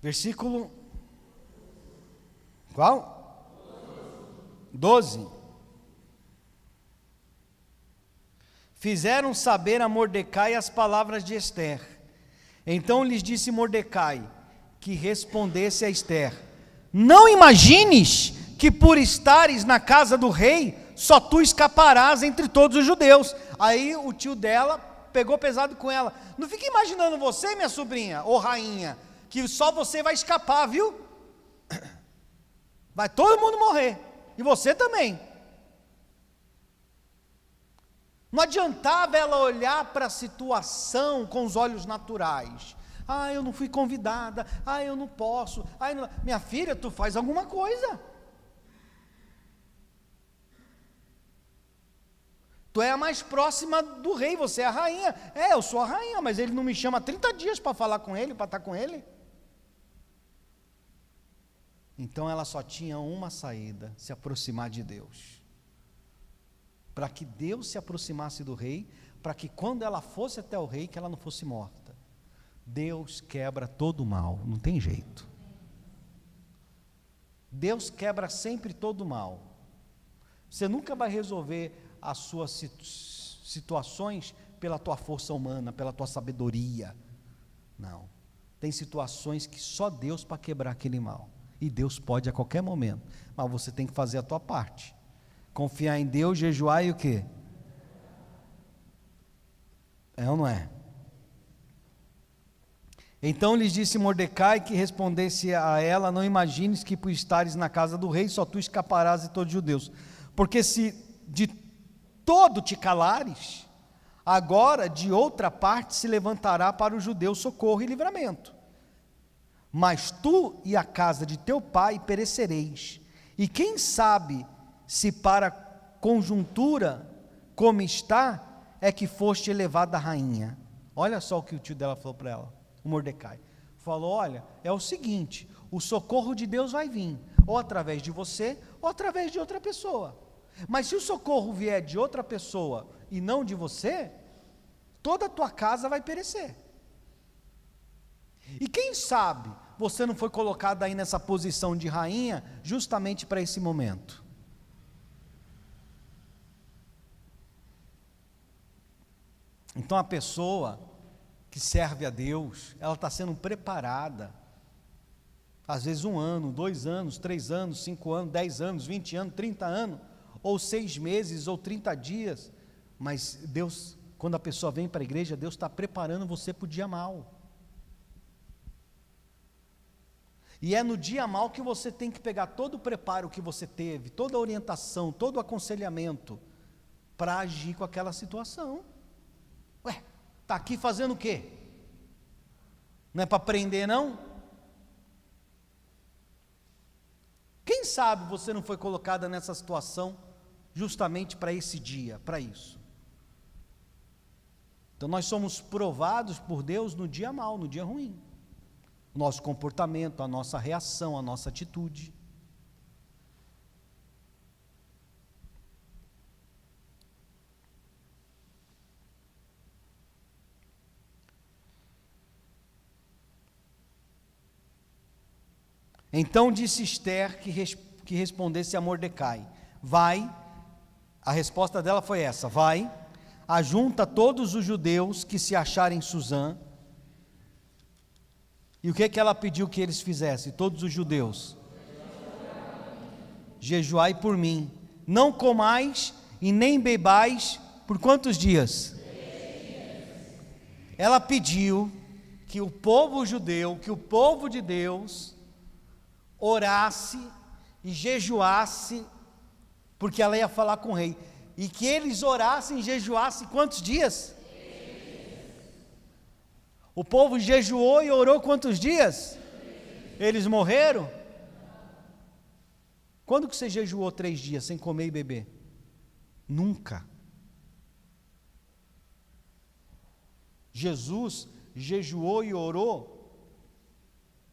Versículo qual? 12. Fizeram saber a Mordecai as palavras de Ester. Então lhes disse Mordecai que respondesse a Ester: não imagines que por estares na casa do rei, só tu escaparás entre todos os judeus. Aí o tio dela pegou pesado com ela: não fique imaginando você, minha sobrinha, ou rainha, que só você vai escapar, viu? Vai todo mundo morrer, e você também. Não adiantava ela olhar para a situação com os olhos naturais. Ah, eu não fui convidada, ah, eu não posso, ah, não... Minha filha, tu faz alguma coisa. Tu é a mais próxima do rei, você é a rainha. É, eu sou a rainha, mas ele não me chama há 30 dias para falar com ele, para estar com ele. Então ela só tinha uma saída: se aproximar de Deus. Para que Deus se aproximasse do rei, para que quando ela fosse até o rei, que ela não fosse morta. Deus quebra todo o mal, não tem jeito. Deus quebra sempre todo o mal. Você nunca vai resolver as suas situações pela tua força humana, pela tua sabedoria. Não. Tem situações que só Deus para quebrar aquele mal. E Deus pode a qualquer momento. Mas você tem que fazer a tua parte. Confiar em Deus, jejuar e o quê? É ou não é? Então lhes disse Mordecai que respondesse a ela: não imagines que por estares na casa do rei, só tu escaparás de todos os judeus. Porque se de todo te calares, agora de outra parte se levantará para os judeus socorro e livramento. Mas tu e a casa de teu pai perecereis. E quem sabe se para conjuntura como está, é que foste elevada a rainha. Olha só o que o tio dela falou para ela, o Mordecai. Falou: olha, é o seguinte, o socorro de Deus vai vir, ou através de você, ou através de outra pessoa. Mas se o socorro vier de outra pessoa e não de você, toda a tua casa vai perecer. E quem sabe você não foi colocado aí nessa posição de rainha justamente para esse momento. Então a pessoa que serve a Deus, ela está sendo preparada, às vezes 1 ano, 2 anos, 3 anos, 5 anos, 10 anos, 20 anos, 30 anos, ou 6 meses, ou 30 dias, mas Deus, quando a pessoa vem para a igreja, Deus está preparando você para o dia mau. E é no dia mau que você tem que pegar todo o preparo que você teve, toda a orientação, todo o aconselhamento, para agir com aquela situação. Ué, está aqui fazendo o quê? Não é para prender, não? Quem sabe você não foi colocada nessa situação justamente para esse dia, para isso. Então nós somos provados por Deus no dia mau, no dia ruim. O nosso comportamento, a nossa reação, a nossa atitude. Então disse Ester que respondesse a Mordecai: vai, a resposta dela foi essa: vai, ajunta todos os judeus que se acharem em Suzã. E o que ela pediu que eles fizessem, todos os judeus? Jejuai por mim, não comais e nem bebais Por quantos dias? Ela pediu que o povo judeu, que o povo de Deus, orasse e jejuasse, porque ela ia falar com o rei, e que eles orassem e jejuassem quantos dias? O povo jejuou e orou quantos dias? Eles morreram? Quando que você jejuou 3 dias sem comer e beber? Nunca. Jesus jejuou e orou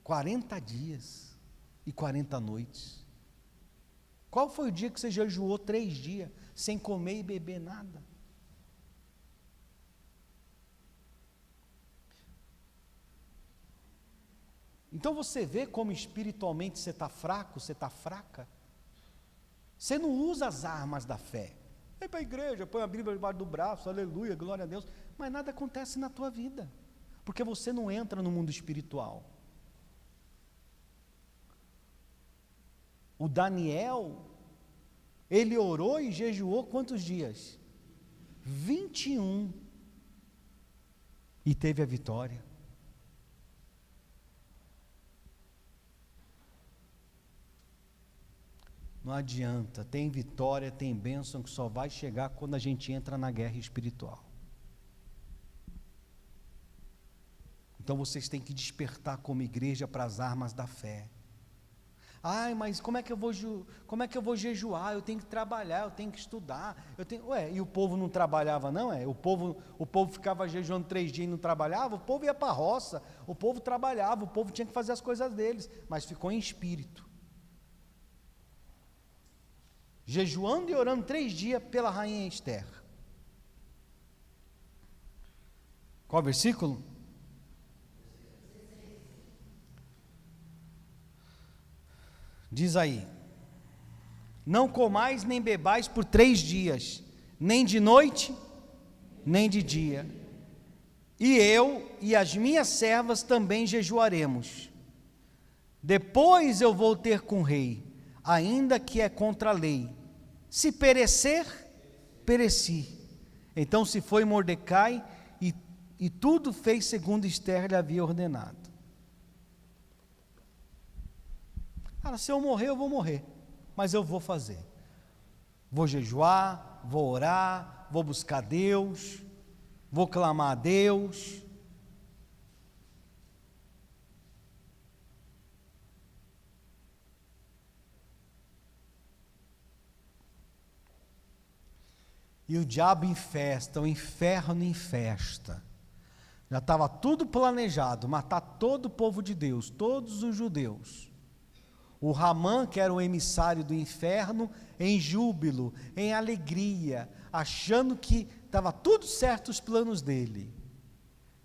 40 dias e 40 noites. Qual foi o dia que você jejuou 3 dias sem comer e beber nada? Então você vê como espiritualmente você está fraco, você está fraca. Você não usa as armas da fé. Vem para a igreja, põe a Bíblia debaixo do braço, aleluia, glória a Deus. Mas nada acontece na tua vida, porque você não entra no mundo espiritual. O Daniel, ele orou e jejuou quantos dias? 21. E teve a vitória. Não adianta, tem vitória, tem bênção que só vai chegar quando a gente entra na guerra espiritual. Então vocês têm que despertar como igreja para as armas da fé. Ai, mas como é que eu vou jejuar? Eu tenho que trabalhar, eu tenho que estudar. E o povo não trabalhava não? O povo ficava jejuando 3 dias e não trabalhava? O povo ia para a roça, o povo trabalhava, o povo tinha que fazer as coisas deles, mas ficou em espírito. Jejuando e orando 3 dias pela rainha Esther. Qual versículo? Diz aí: não comais nem bebais por 3 dias, nem de noite, nem de dia. E eu e as minhas servas também jejuaremos. Depois eu vou ter com o rei, ainda que é contra a lei. Se perecer, pereci. Então se foi Mordecai e tudo fez segundo Esther lhe havia ordenado. Cara, se eu morrer, eu vou morrer, mas eu vou fazer. Vou jejuar, vou orar, vou buscar Deus, vou clamar a Deus. E o diabo em festa, o inferno em festa. Já estava tudo planejado, matar todo o povo de Deus, todos os judeus. O Ramã, que era o emissário do inferno, em júbilo, em alegria, achando que estava tudo certo os planos dele.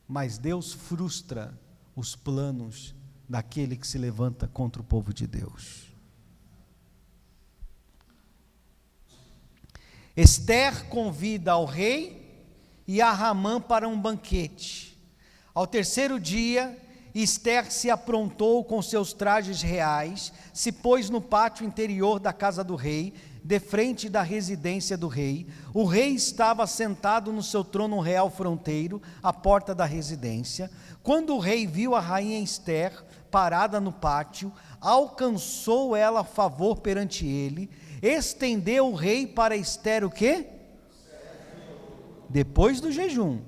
Mas Deus frustra os planos daquele que se levanta contra o povo de Deus. Esther convida ao rei e a Ramã para um banquete. Ao 3º dia, Esther se aprontou com seus trajes reais, se pôs no pátio interior da casa do rei, de frente da residência do rei. O rei estava sentado no seu trono real fronteiro, à porta da residência. Quando o rei viu a rainha Esther parada no pátio, alcançou ela favor perante ele. Estendeu o rei para Esther o quê? Depois do jejum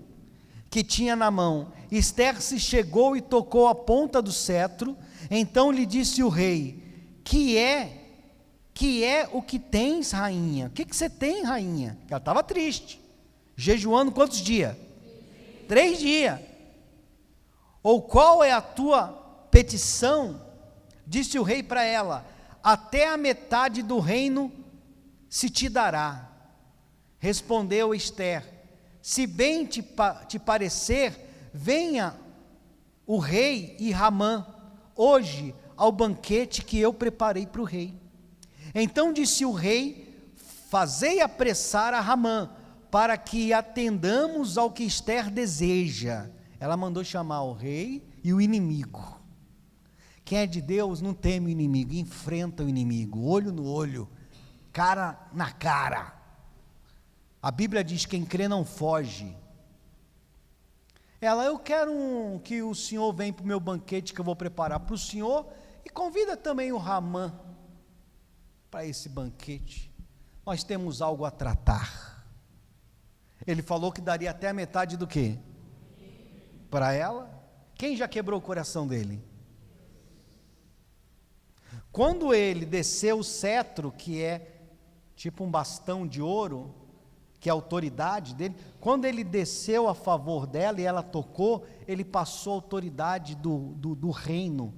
que tinha na mão, Esther se chegou e tocou a ponta do cetro. Então lhe disse o rei: que é o que tens, rainha? O que você tem, rainha? Ela estava triste, jejuando quantos dias? 3 dias. Ou qual é a tua petição? Disse o rei para ela: até a metade do reino se te dará. Respondeu Esther: se bem te parecer, venha o rei e Ramã hoje ao banquete que eu preparei para o rei. Então disse o rei: fazei apressar a Ramã, para que atendamos ao que Esther deseja. Ela mandou chamar o rei e o inimigo. Quem é de Deus não teme o inimigo, enfrenta o inimigo, olho no olho, cara na cara. A Bíblia diz: quem crê não foge. Eu quero que o senhor venha para o meu banquete que eu vou preparar para o senhor, e convida também o Ramã para esse banquete. Nós temos algo a tratar. Ele falou que daria até a metade do quê? Para ela. Quem já quebrou o coração dele? Quando ele desceu o cetro, que é tipo um bastão de ouro, que é a autoridade dele, quando ele desceu a favor dela e ela tocou, ele passou a autoridade do reino,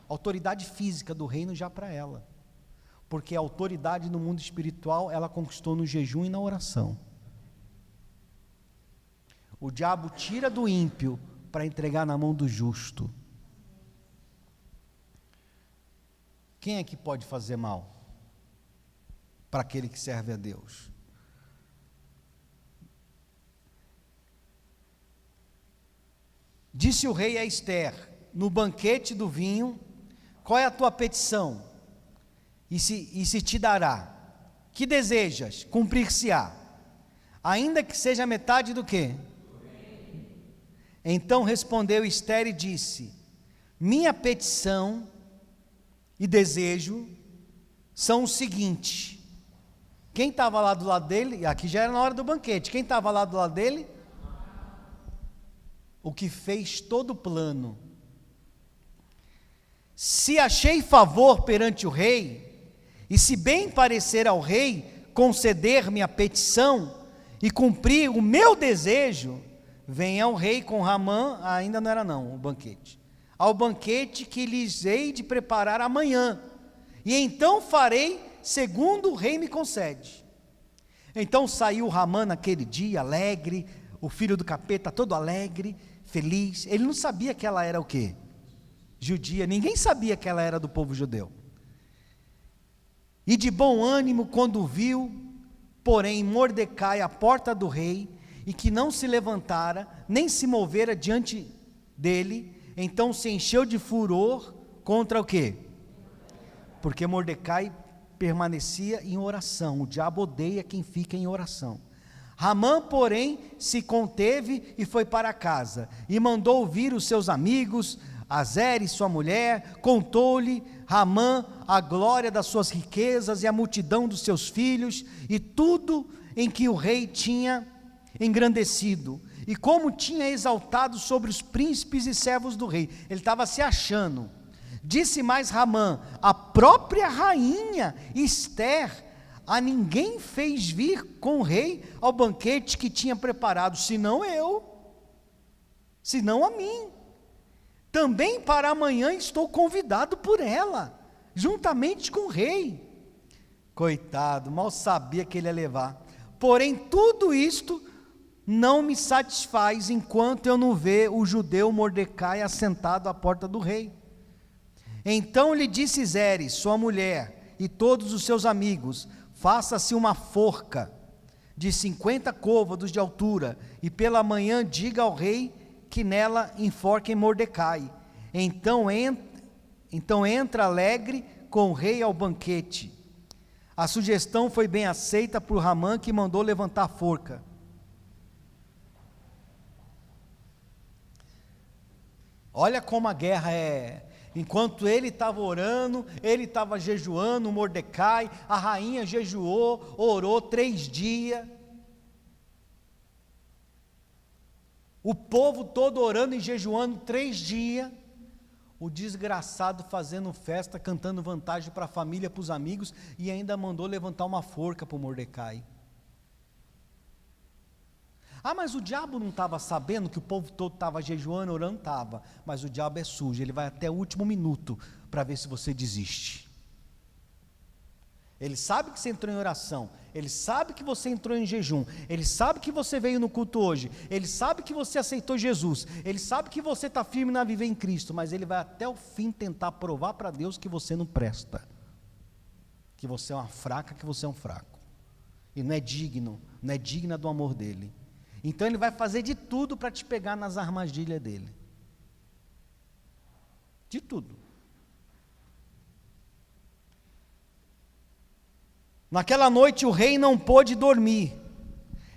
a autoridade física do reino já para ela, porque a autoridade no mundo espiritual ela conquistou no jejum e na oração. O diabo tira do ímpio para entregar na mão do justo. Quem é que pode fazer mal para aquele que serve a Deus? Disse o rei a Ester, no banquete do vinho: qual é a tua petição? E se te dará. Que desejas? Cumprir-se-á. Ainda que seja metade do quê? Então respondeu Ester e disse: minha petição e desejo são o seguinte. Quem estava lá do lado dele? Aqui já era na hora do banquete. Quem estava lá do lado dele? O que fez todo o plano. Se achei favor perante o rei, e se bem parecer ao rei conceder-me a petição e cumprir o meu desejo, venha ao rei com Ramã, ainda não era não o banquete, ao banquete que lhes hei de preparar amanhã, e então farei segundo o rei me concede. Então saiu Ramã naquele dia alegre, o filho do capeta todo alegre, feliz. Ele não sabia que ela era o quê? Judia. Ninguém sabia que ela era do povo judeu. E de bom ânimo quando viu, porém, Mordecai à porta do rei, e que não se levantara, nem se movera diante dele, então se encheu de furor contra o quê? Porque Mordecai permanecia em oração. O diabo odeia quem fica em oração. Ramã, porém, se conteve e foi para casa, e mandou vir os seus amigos, Azeres, sua mulher, contou-lhe Ramã a glória das suas riquezas e a multidão dos seus filhos, e tudo em que o rei tinha engrandecido, e como tinha exaltado sobre os príncipes e servos do rei. Ele estava se achando. Disse mais Ramã: a própria rainha Ester a ninguém fez vir com o rei ao banquete que tinha preparado, senão eu, senão a mim. Também para amanhã estou convidado por ela, juntamente com o rei. Coitado, mal sabia que ele ia levar. Porém tudo isto não me satisfaz, enquanto eu não ver o judeu Mordecai assentado à porta do rei. Então lhe disse Zeres, sua mulher, e todos os seus amigos: faça-se uma forca de 50 côvados de altura, e pela manhã diga ao rei que nela enforquem Mordecai. Então entra alegre com o rei ao banquete. A sugestão foi bem aceita por Ramã, que mandou levantar a forca. Olha como a guerra é. Enquanto ele estava orando, ele estava jejuando, Mordecai, a rainha jejuou, orou 3 dias. O povo todo orando e jejuando 3 dias. O desgraçado fazendo festa, cantando vantagem para a família, para os amigos, e ainda mandou levantar uma forca para o Mordecai. Ah, mas o diabo não estava sabendo que o povo todo estava jejuando, orando? Estava, mas o diabo é sujo, ele vai até o último minuto para ver se você desiste. Ele sabe que você entrou em oração, ele sabe que você entrou em jejum, ele sabe que você veio no culto hoje, ele sabe que você aceitou Jesus, ele sabe que você está firme na viver em Cristo, mas ele vai até o fim tentar provar para Deus que você não presta, que você é uma fraca, que você é um fraco, e não é digno, não é digna do amor dele. Então ele vai fazer de tudo para te pegar nas armadilhas dele. De tudo. Naquela noite o rei não pôde dormir.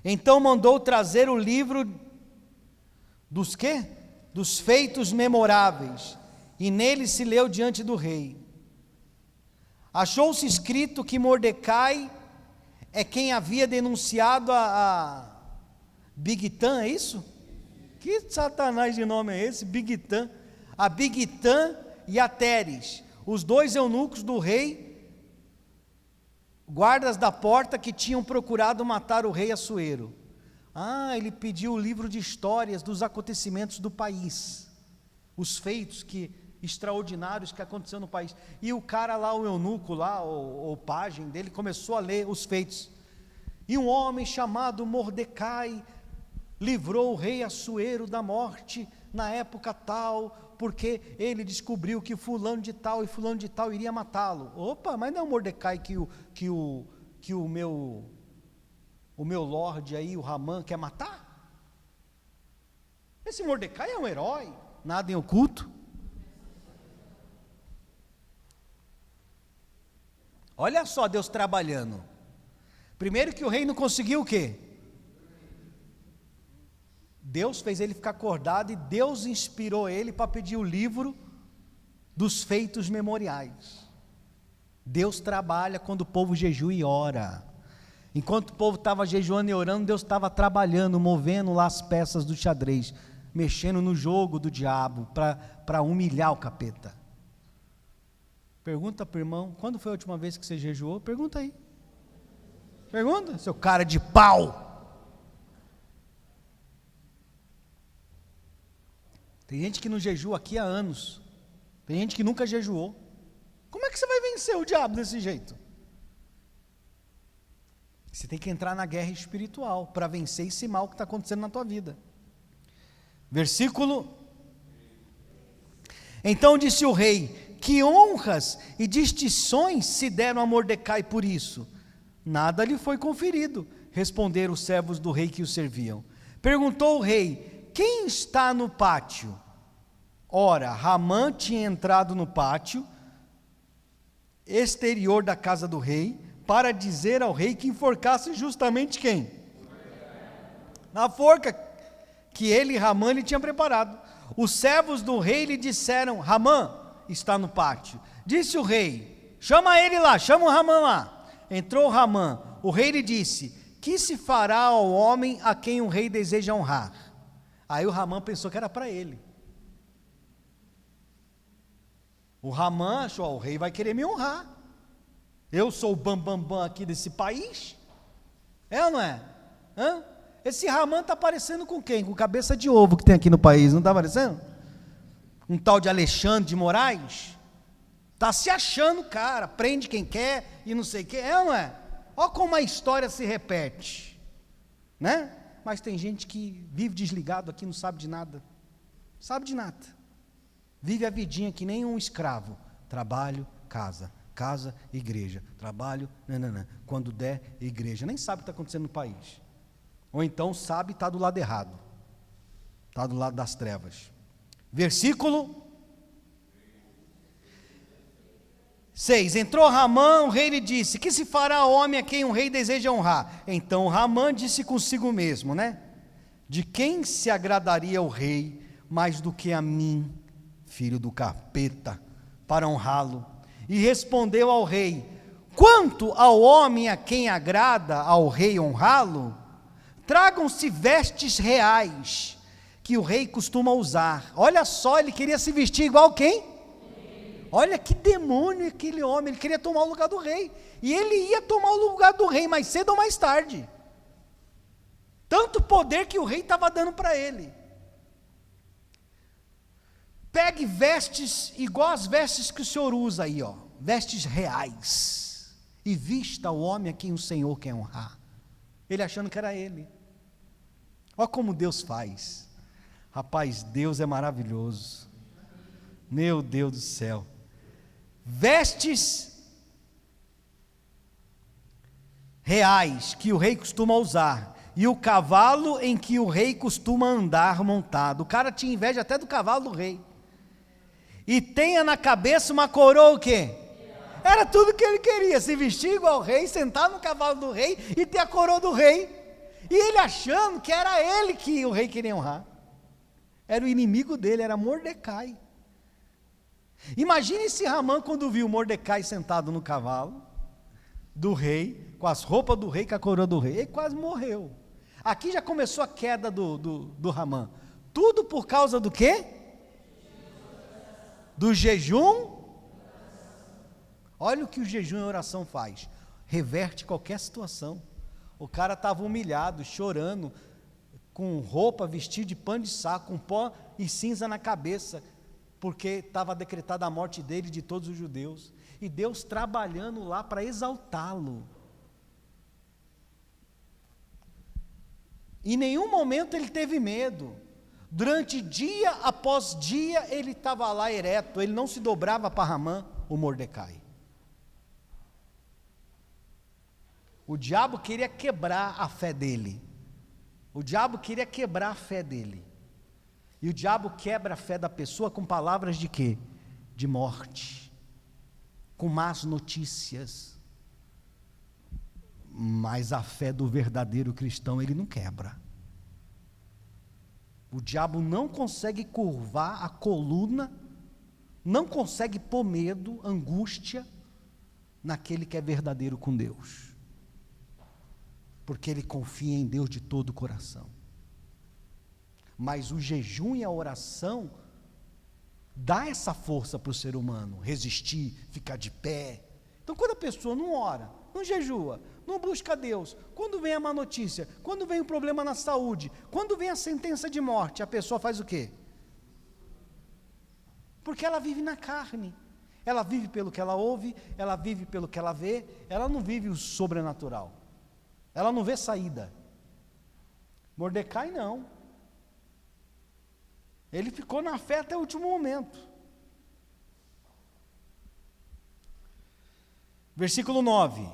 Então mandou trazer o livro dos quê? Dos feitos memoráveis, e nele se leu diante do rei. Achou-se escrito que Mordecai é quem havia denunciado a Bigtan, é isso? Que satanás de nome é esse? Bigtan. A Bigtan e a Teres, os dois eunucos do rei, guardas da porta que tinham procurado matar o rei Assuero. Ele pediu o livro de histórias dos acontecimentos do país, os feitos extraordinários que aconteceram no país. E o cara lá, o eunuco lá, o pajem dele, começou a ler os feitos. E um homem chamado Mordecai livrou o rei Assuero da morte na época tal, porque ele descobriu que fulano de tal e fulano de tal iria matá-lo. Opa, mas não é o Mordecai que o meu lorde aí, o Ramã, quer matar? Esse Mordecai é um herói, nada em oculto. Olha só Deus trabalhando. Primeiro que o rei não conseguiu o quê? Deus fez ele ficar acordado e Deus inspirou ele para pedir o livro dos feitos memoriais. Deus trabalha quando o povo jejua e ora. Enquanto o povo estava jejuando e orando, Deus estava trabalhando, movendo lá as peças do xadrez, mexendo no jogo do diabo para humilhar o capeta. Pergunta para o irmão, quando foi a última vez que você jejuou? Pergunta aí. Pergunta, seu cara de pau. Tem gente que não jejua aqui há anos. Tem gente que nunca jejuou. Como é que você vai vencer o diabo desse jeito? Você tem que entrar na guerra espiritual para vencer esse mal que está acontecendo na tua vida. Versículo. Então disse o rei: que honras e distinções se deram a Mordecai por isso? Nada lhe foi conferido, responderam os servos do rei que o serviam. Perguntou o rei: quem está no pátio? Ora, Ramã tinha entrado no pátio exterior da casa do rei, para dizer ao rei que enforcasse justamente quem? Na forca que ele, Ramã, lhe tinha preparado. Os servos do rei lhe disseram: Ramã está no pátio. Disse o rei: chama ele lá, chama o Ramã lá. Entrou Ramã. O rei lhe disse: que se fará ao homem a quem o rei deseja honrar? Aí o Ramã pensou que era para ele. O Ramã achou: o rei vai querer me honrar. Eu sou o bambambam aqui desse país. É ou não é? Esse Ramã está parecendo com quem? Com cabeça de ovo que tem aqui no país, não está parecendo? Um tal de Alexandre de Moraes. Está se achando, cara, prende quem quer e não sei o que. É ou não é? Olha como a história se repete, né? Mas tem gente que vive desligado aqui, não sabe de nada. Sabe de nada. Vive a vidinha que nem um escravo. Trabalho, casa. Casa, igreja. Trabalho, nananã. Quando der, igreja. Nem sabe o que está acontecendo no país. Ou então sabe e está do lado errado. Está do lado das trevas. Versículo 6. Entrou Ramã, o rei lhe disse: que se fará ao homem a quem um rei deseja honrar? Então Ramã disse consigo mesmo, né? De quem se agradaria o rei mais do que a mim, filho do capeta, para honrá-lo? E respondeu ao rei: quanto ao homem a quem agrada ao rei honrá-lo, tragam-se vestes reais, que o rei costuma usar. Olha só, ele queria se vestir igual quem? Olha que demônio aquele homem, ele queria tomar o lugar do rei, e ele ia tomar o lugar do rei mais cedo ou mais tarde, tanto poder que o rei estava dando para ele. Pegue vestes igual as vestes que o Senhor usa aí, ó, vestes reais, e vista o homem a quem o Senhor quer honrar. Ele achando que era ele. Olha como Deus faz. Rapaz, Deus é maravilhoso. Meu Deus do céu. Vestes reais que o rei costuma usar, e o cavalo em que o rei costuma andar montado. O cara tinha inveja até do cavalo do rei. E tenha na cabeça uma coroa o quê? Era tudo que ele queria, se vestir igual ao rei, sentar no cavalo do rei e ter a coroa do rei. E ele achando que era ele que o rei queria honrar. Era o inimigo dele, era Mordecai. Imagine se Ramã, quando viu Mordecai sentado no cavalo do rei, com as roupas do rei, com a coroa do rei, ele quase morreu. Aqui já começou a queda do Ramã. Tudo por causa do quê? Do jejum. Olha o que o jejum e a oração faz. Reverte qualquer situação. O cara estava humilhado, chorando, com roupa, vestido de pano de saco, com pó e cinza na cabeça, porque estava decretada a morte dele e de todos os judeus. E Deus trabalhando lá para exaltá-lo. Em nenhum momento ele teve medo. Durante dia após dia ele estava lá ereto, ele não se dobrava para Ramã, o Mordecai. O diabo queria quebrar a fé dele. O diabo queria quebrar a fé dele. E o diabo quebra a fé da pessoa com palavras de quê? De morte. Com más notícias. Mas a fé do verdadeiro cristão ele não quebra. O diabo não consegue curvar a coluna, não consegue pôr medo, angústia, naquele que é verdadeiro com Deus. Porque ele confia em Deus de todo o coração. Mas o jejum e a oração dá essa força para o ser humano, resistir, ficar de pé. Então quando a pessoa não ora, não jejua, não busca Deus, quando vem a má notícia, quando vem um problema na saúde, quando vem a sentença de morte, a pessoa faz o quê? Porque ela vive na carne, ela vive pelo que ela ouve, ela vive pelo que ela vê, ela não vive o sobrenatural, ela não vê saída. Mordecai não, ele ficou na fé até o último momento. Versículo 9: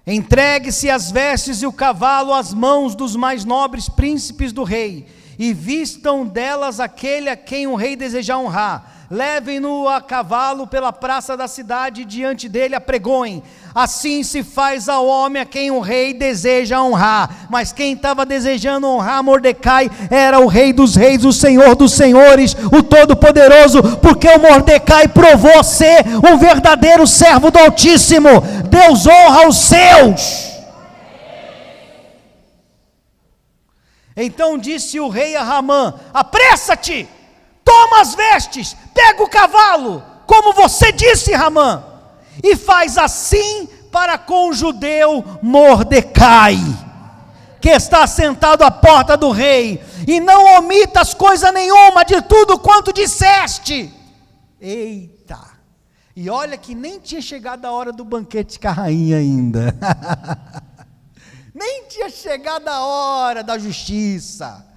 entregue-se as vestes e o cavalo às mãos dos mais nobres príncipes do rei, e vistam delas aquele a quem o rei desejar honrar. Levem-no a cavalo pela praça da cidade, e diante dele apregoem. Assim se faz ao homem a quem o rei deseja honrar. Mas quem estava desejando honrar Mordecai era o rei dos reis, o senhor dos senhores, o todo-poderoso, porque o Mordecai provou ser um verdadeiro servo do Altíssimo. Deus honra os seus. Então disse o rei a Ramã: apressa-te, toma as vestes, pega o cavalo, como você disse, Ramã, e faz assim para com o judeu Mordecai, que está sentado à porta do rei, e não omitas coisa nenhuma de tudo quanto disseste. Eita, e olha que nem tinha chegado a hora do banquete com a rainha ainda, nem tinha chegado a hora da justiça.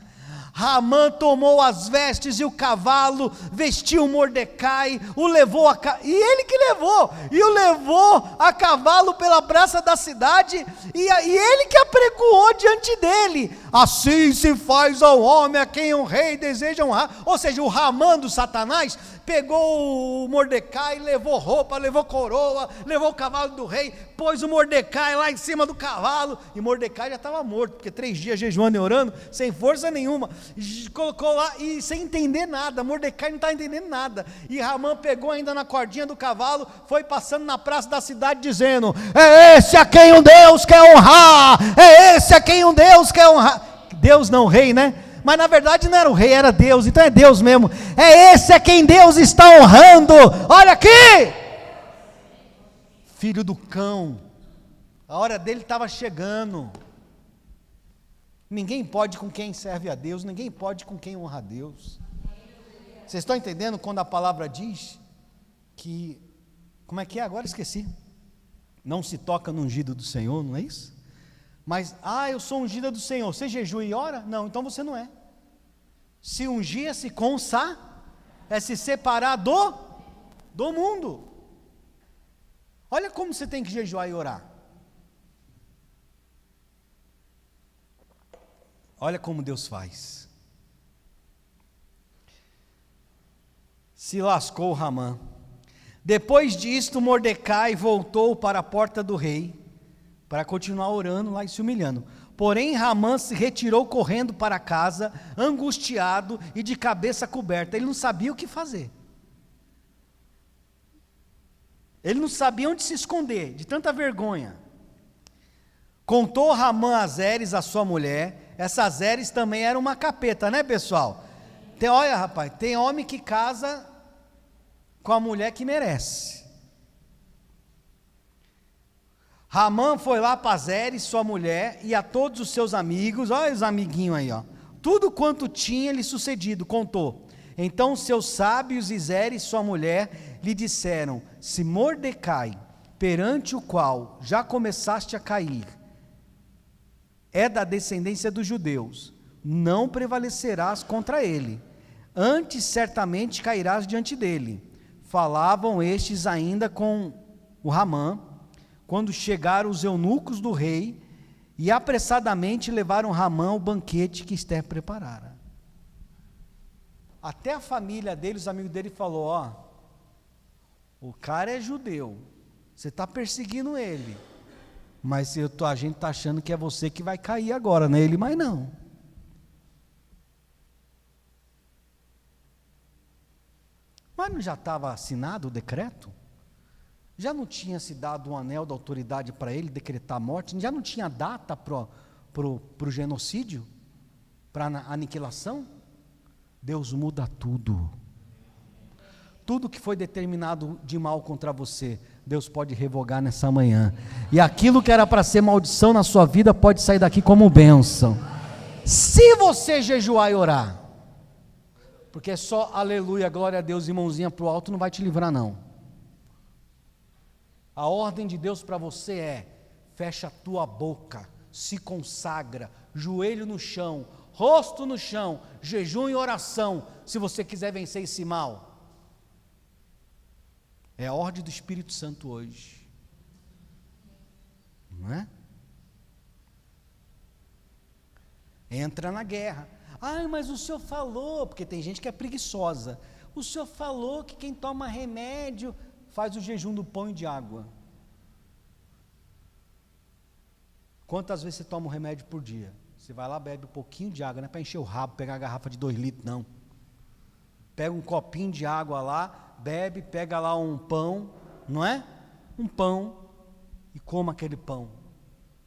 Ramã tomou as vestes e o cavalo, vestiu Mordecai, o levou e ele que levou, e o levou a cavalo pela praça da cidade, e ele que apregoou diante dele. Assim se faz ao homem a quem o rei deseja honrar. Ou seja, o Ramã do Satanás pegou o Mordecai, levou roupa, levou coroa, levou o cavalo do rei, pôs o Mordecai lá em cima do cavalo, e Mordecai já estava morto, porque 3 dias jejuando e orando, sem força nenhuma, colocou lá, e sem entender nada, Mordecai não estava entendendo nada, e Ramã pegou ainda na cordinha do cavalo, foi passando na praça da cidade dizendo: é esse a quem um Deus quer honrar, é esse a quem um Deus quer honrar. Deus não, rei, né? Mas na verdade não era o rei, era Deus, então é Deus mesmo. É esse a quem Deus está honrando. Olha aqui, filho do cão, a hora dele estava chegando. Ninguém pode com quem serve a Deus, ninguém pode com quem honra a Deus. Vocês estão entendendo quando a palavra diz que, como é que é agora? Esqueci. Não se toca no ungido do Senhor, não é isso? Mas, eu sou ungida do Senhor, você jejua e ora? Não, então você não é. Se ungir é se é se separar do mundo. Olha como você tem que jejuar e orar. Olha como Deus faz. Se lascou Ramã. Depois disto, Mordecai voltou para a porta do rei, para continuar orando lá e se humilhando. Porém Ramã se retirou correndo para casa, angustiado e de cabeça coberta. Ele não sabia o que fazer. Ele não sabia onde se esconder, de tanta vergonha. Contou Ramã a Zeres, a sua mulher. Essa Zeres também era uma capeta, né, pessoal? Olha, rapaz, tem homem que casa com a mulher que merece. Ramã foi lá para Zeres, sua mulher, e a todos os seus amigos, olha os amiguinhos aí, ó. Tudo quanto tinha lhe sucedido, contou. Então seus sábios e Zeres, sua mulher, lhe disseram: se Mordecai, perante o qual já começaste a cair, é da descendência dos judeus, não prevalecerás contra ele, antes certamente cairás diante dele. Falavam estes ainda com o Ramã, quando chegaram os eunucos do rei, e apressadamente levaram Ramã ao banquete que Esther preparara. Até a família dele, os amigos dele, falou: ó, o cara é judeu, você está perseguindo ele, mas a gente está achando que é você que vai cair agora, não é ele mais não. Mas não já estava assinado o decreto? Já não tinha se dado um anel da autoridade para ele decretar a morte? Já não tinha data para o genocídio? Para a aniquilação? Deus muda tudo. Tudo que foi determinado de mal contra você, Deus pode revogar nessa manhã. E aquilo que era para ser maldição na sua vida, pode sair daqui como bênção. Se você jejuar e orar, porque só aleluia, glória a Deus e mãozinha para o alto não vai te livrar não. A ordem de Deus para você é: fecha a tua boca, se consagra, joelho no chão, rosto no chão, jejum e oração, se você quiser vencer esse mal. É a ordem do Espírito Santo hoje, não é? Entra na guerra. Ah, mas o senhor falou, porque tem gente que é preguiçosa, o senhor falou que quem toma remédio faz o jejum do pão e de água. Quantas vezes você toma um remédio por dia? Você vai lá, bebe um pouquinho de água, não é para encher o rabo, pegar a garrafa de 2 litros, não. Pega um copinho de água lá, bebe, pega lá um pão, não é? Um pão, e coma aquele pão.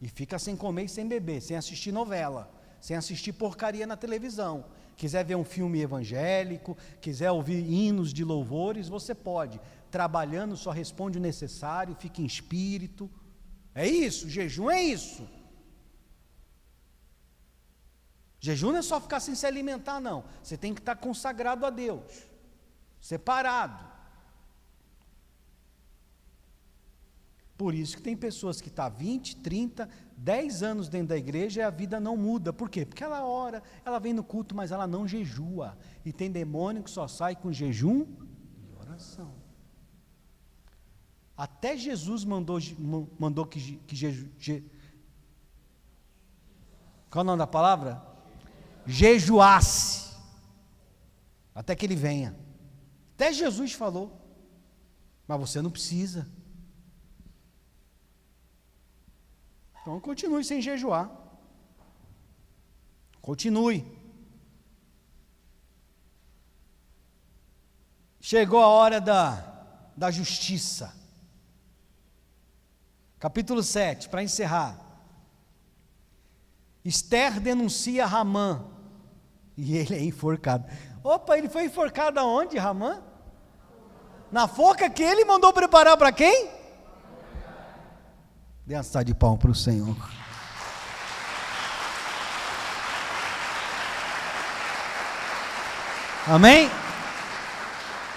E fica sem comer e sem beber, sem assistir novela, sem assistir porcaria na televisão. Quiser ver um filme evangélico, quiser ouvir hinos de louvores, você pode. Trabalhando, só responde o necessário, fica em espírito. É isso, jejum é isso. Jejum não é só ficar sem se alimentar, não. Você tem que estar consagrado a Deus, separado. Por isso que tem pessoas que estão 20, 30, 10 anos dentro da igreja e a vida não muda. Por quê? Porque ela ora, ela vem no culto, mas ela não jejua. E tem demônio que só sai com jejum e oração. Até Jesus mandou que qual é o nome da palavra? Jejuasse, até que ele venha. Até Jesus falou, mas você não precisa. Então continue sem jejuar. Continue. Chegou a hora da justiça. Capítulo 7, para encerrar. Esther denuncia Ramã, e ele é enforcado. Opa, ele foi enforcado aonde, Ramã? Na forca que ele mandou preparar para quem? Dê uma salva de palmas para o Senhor. Amém?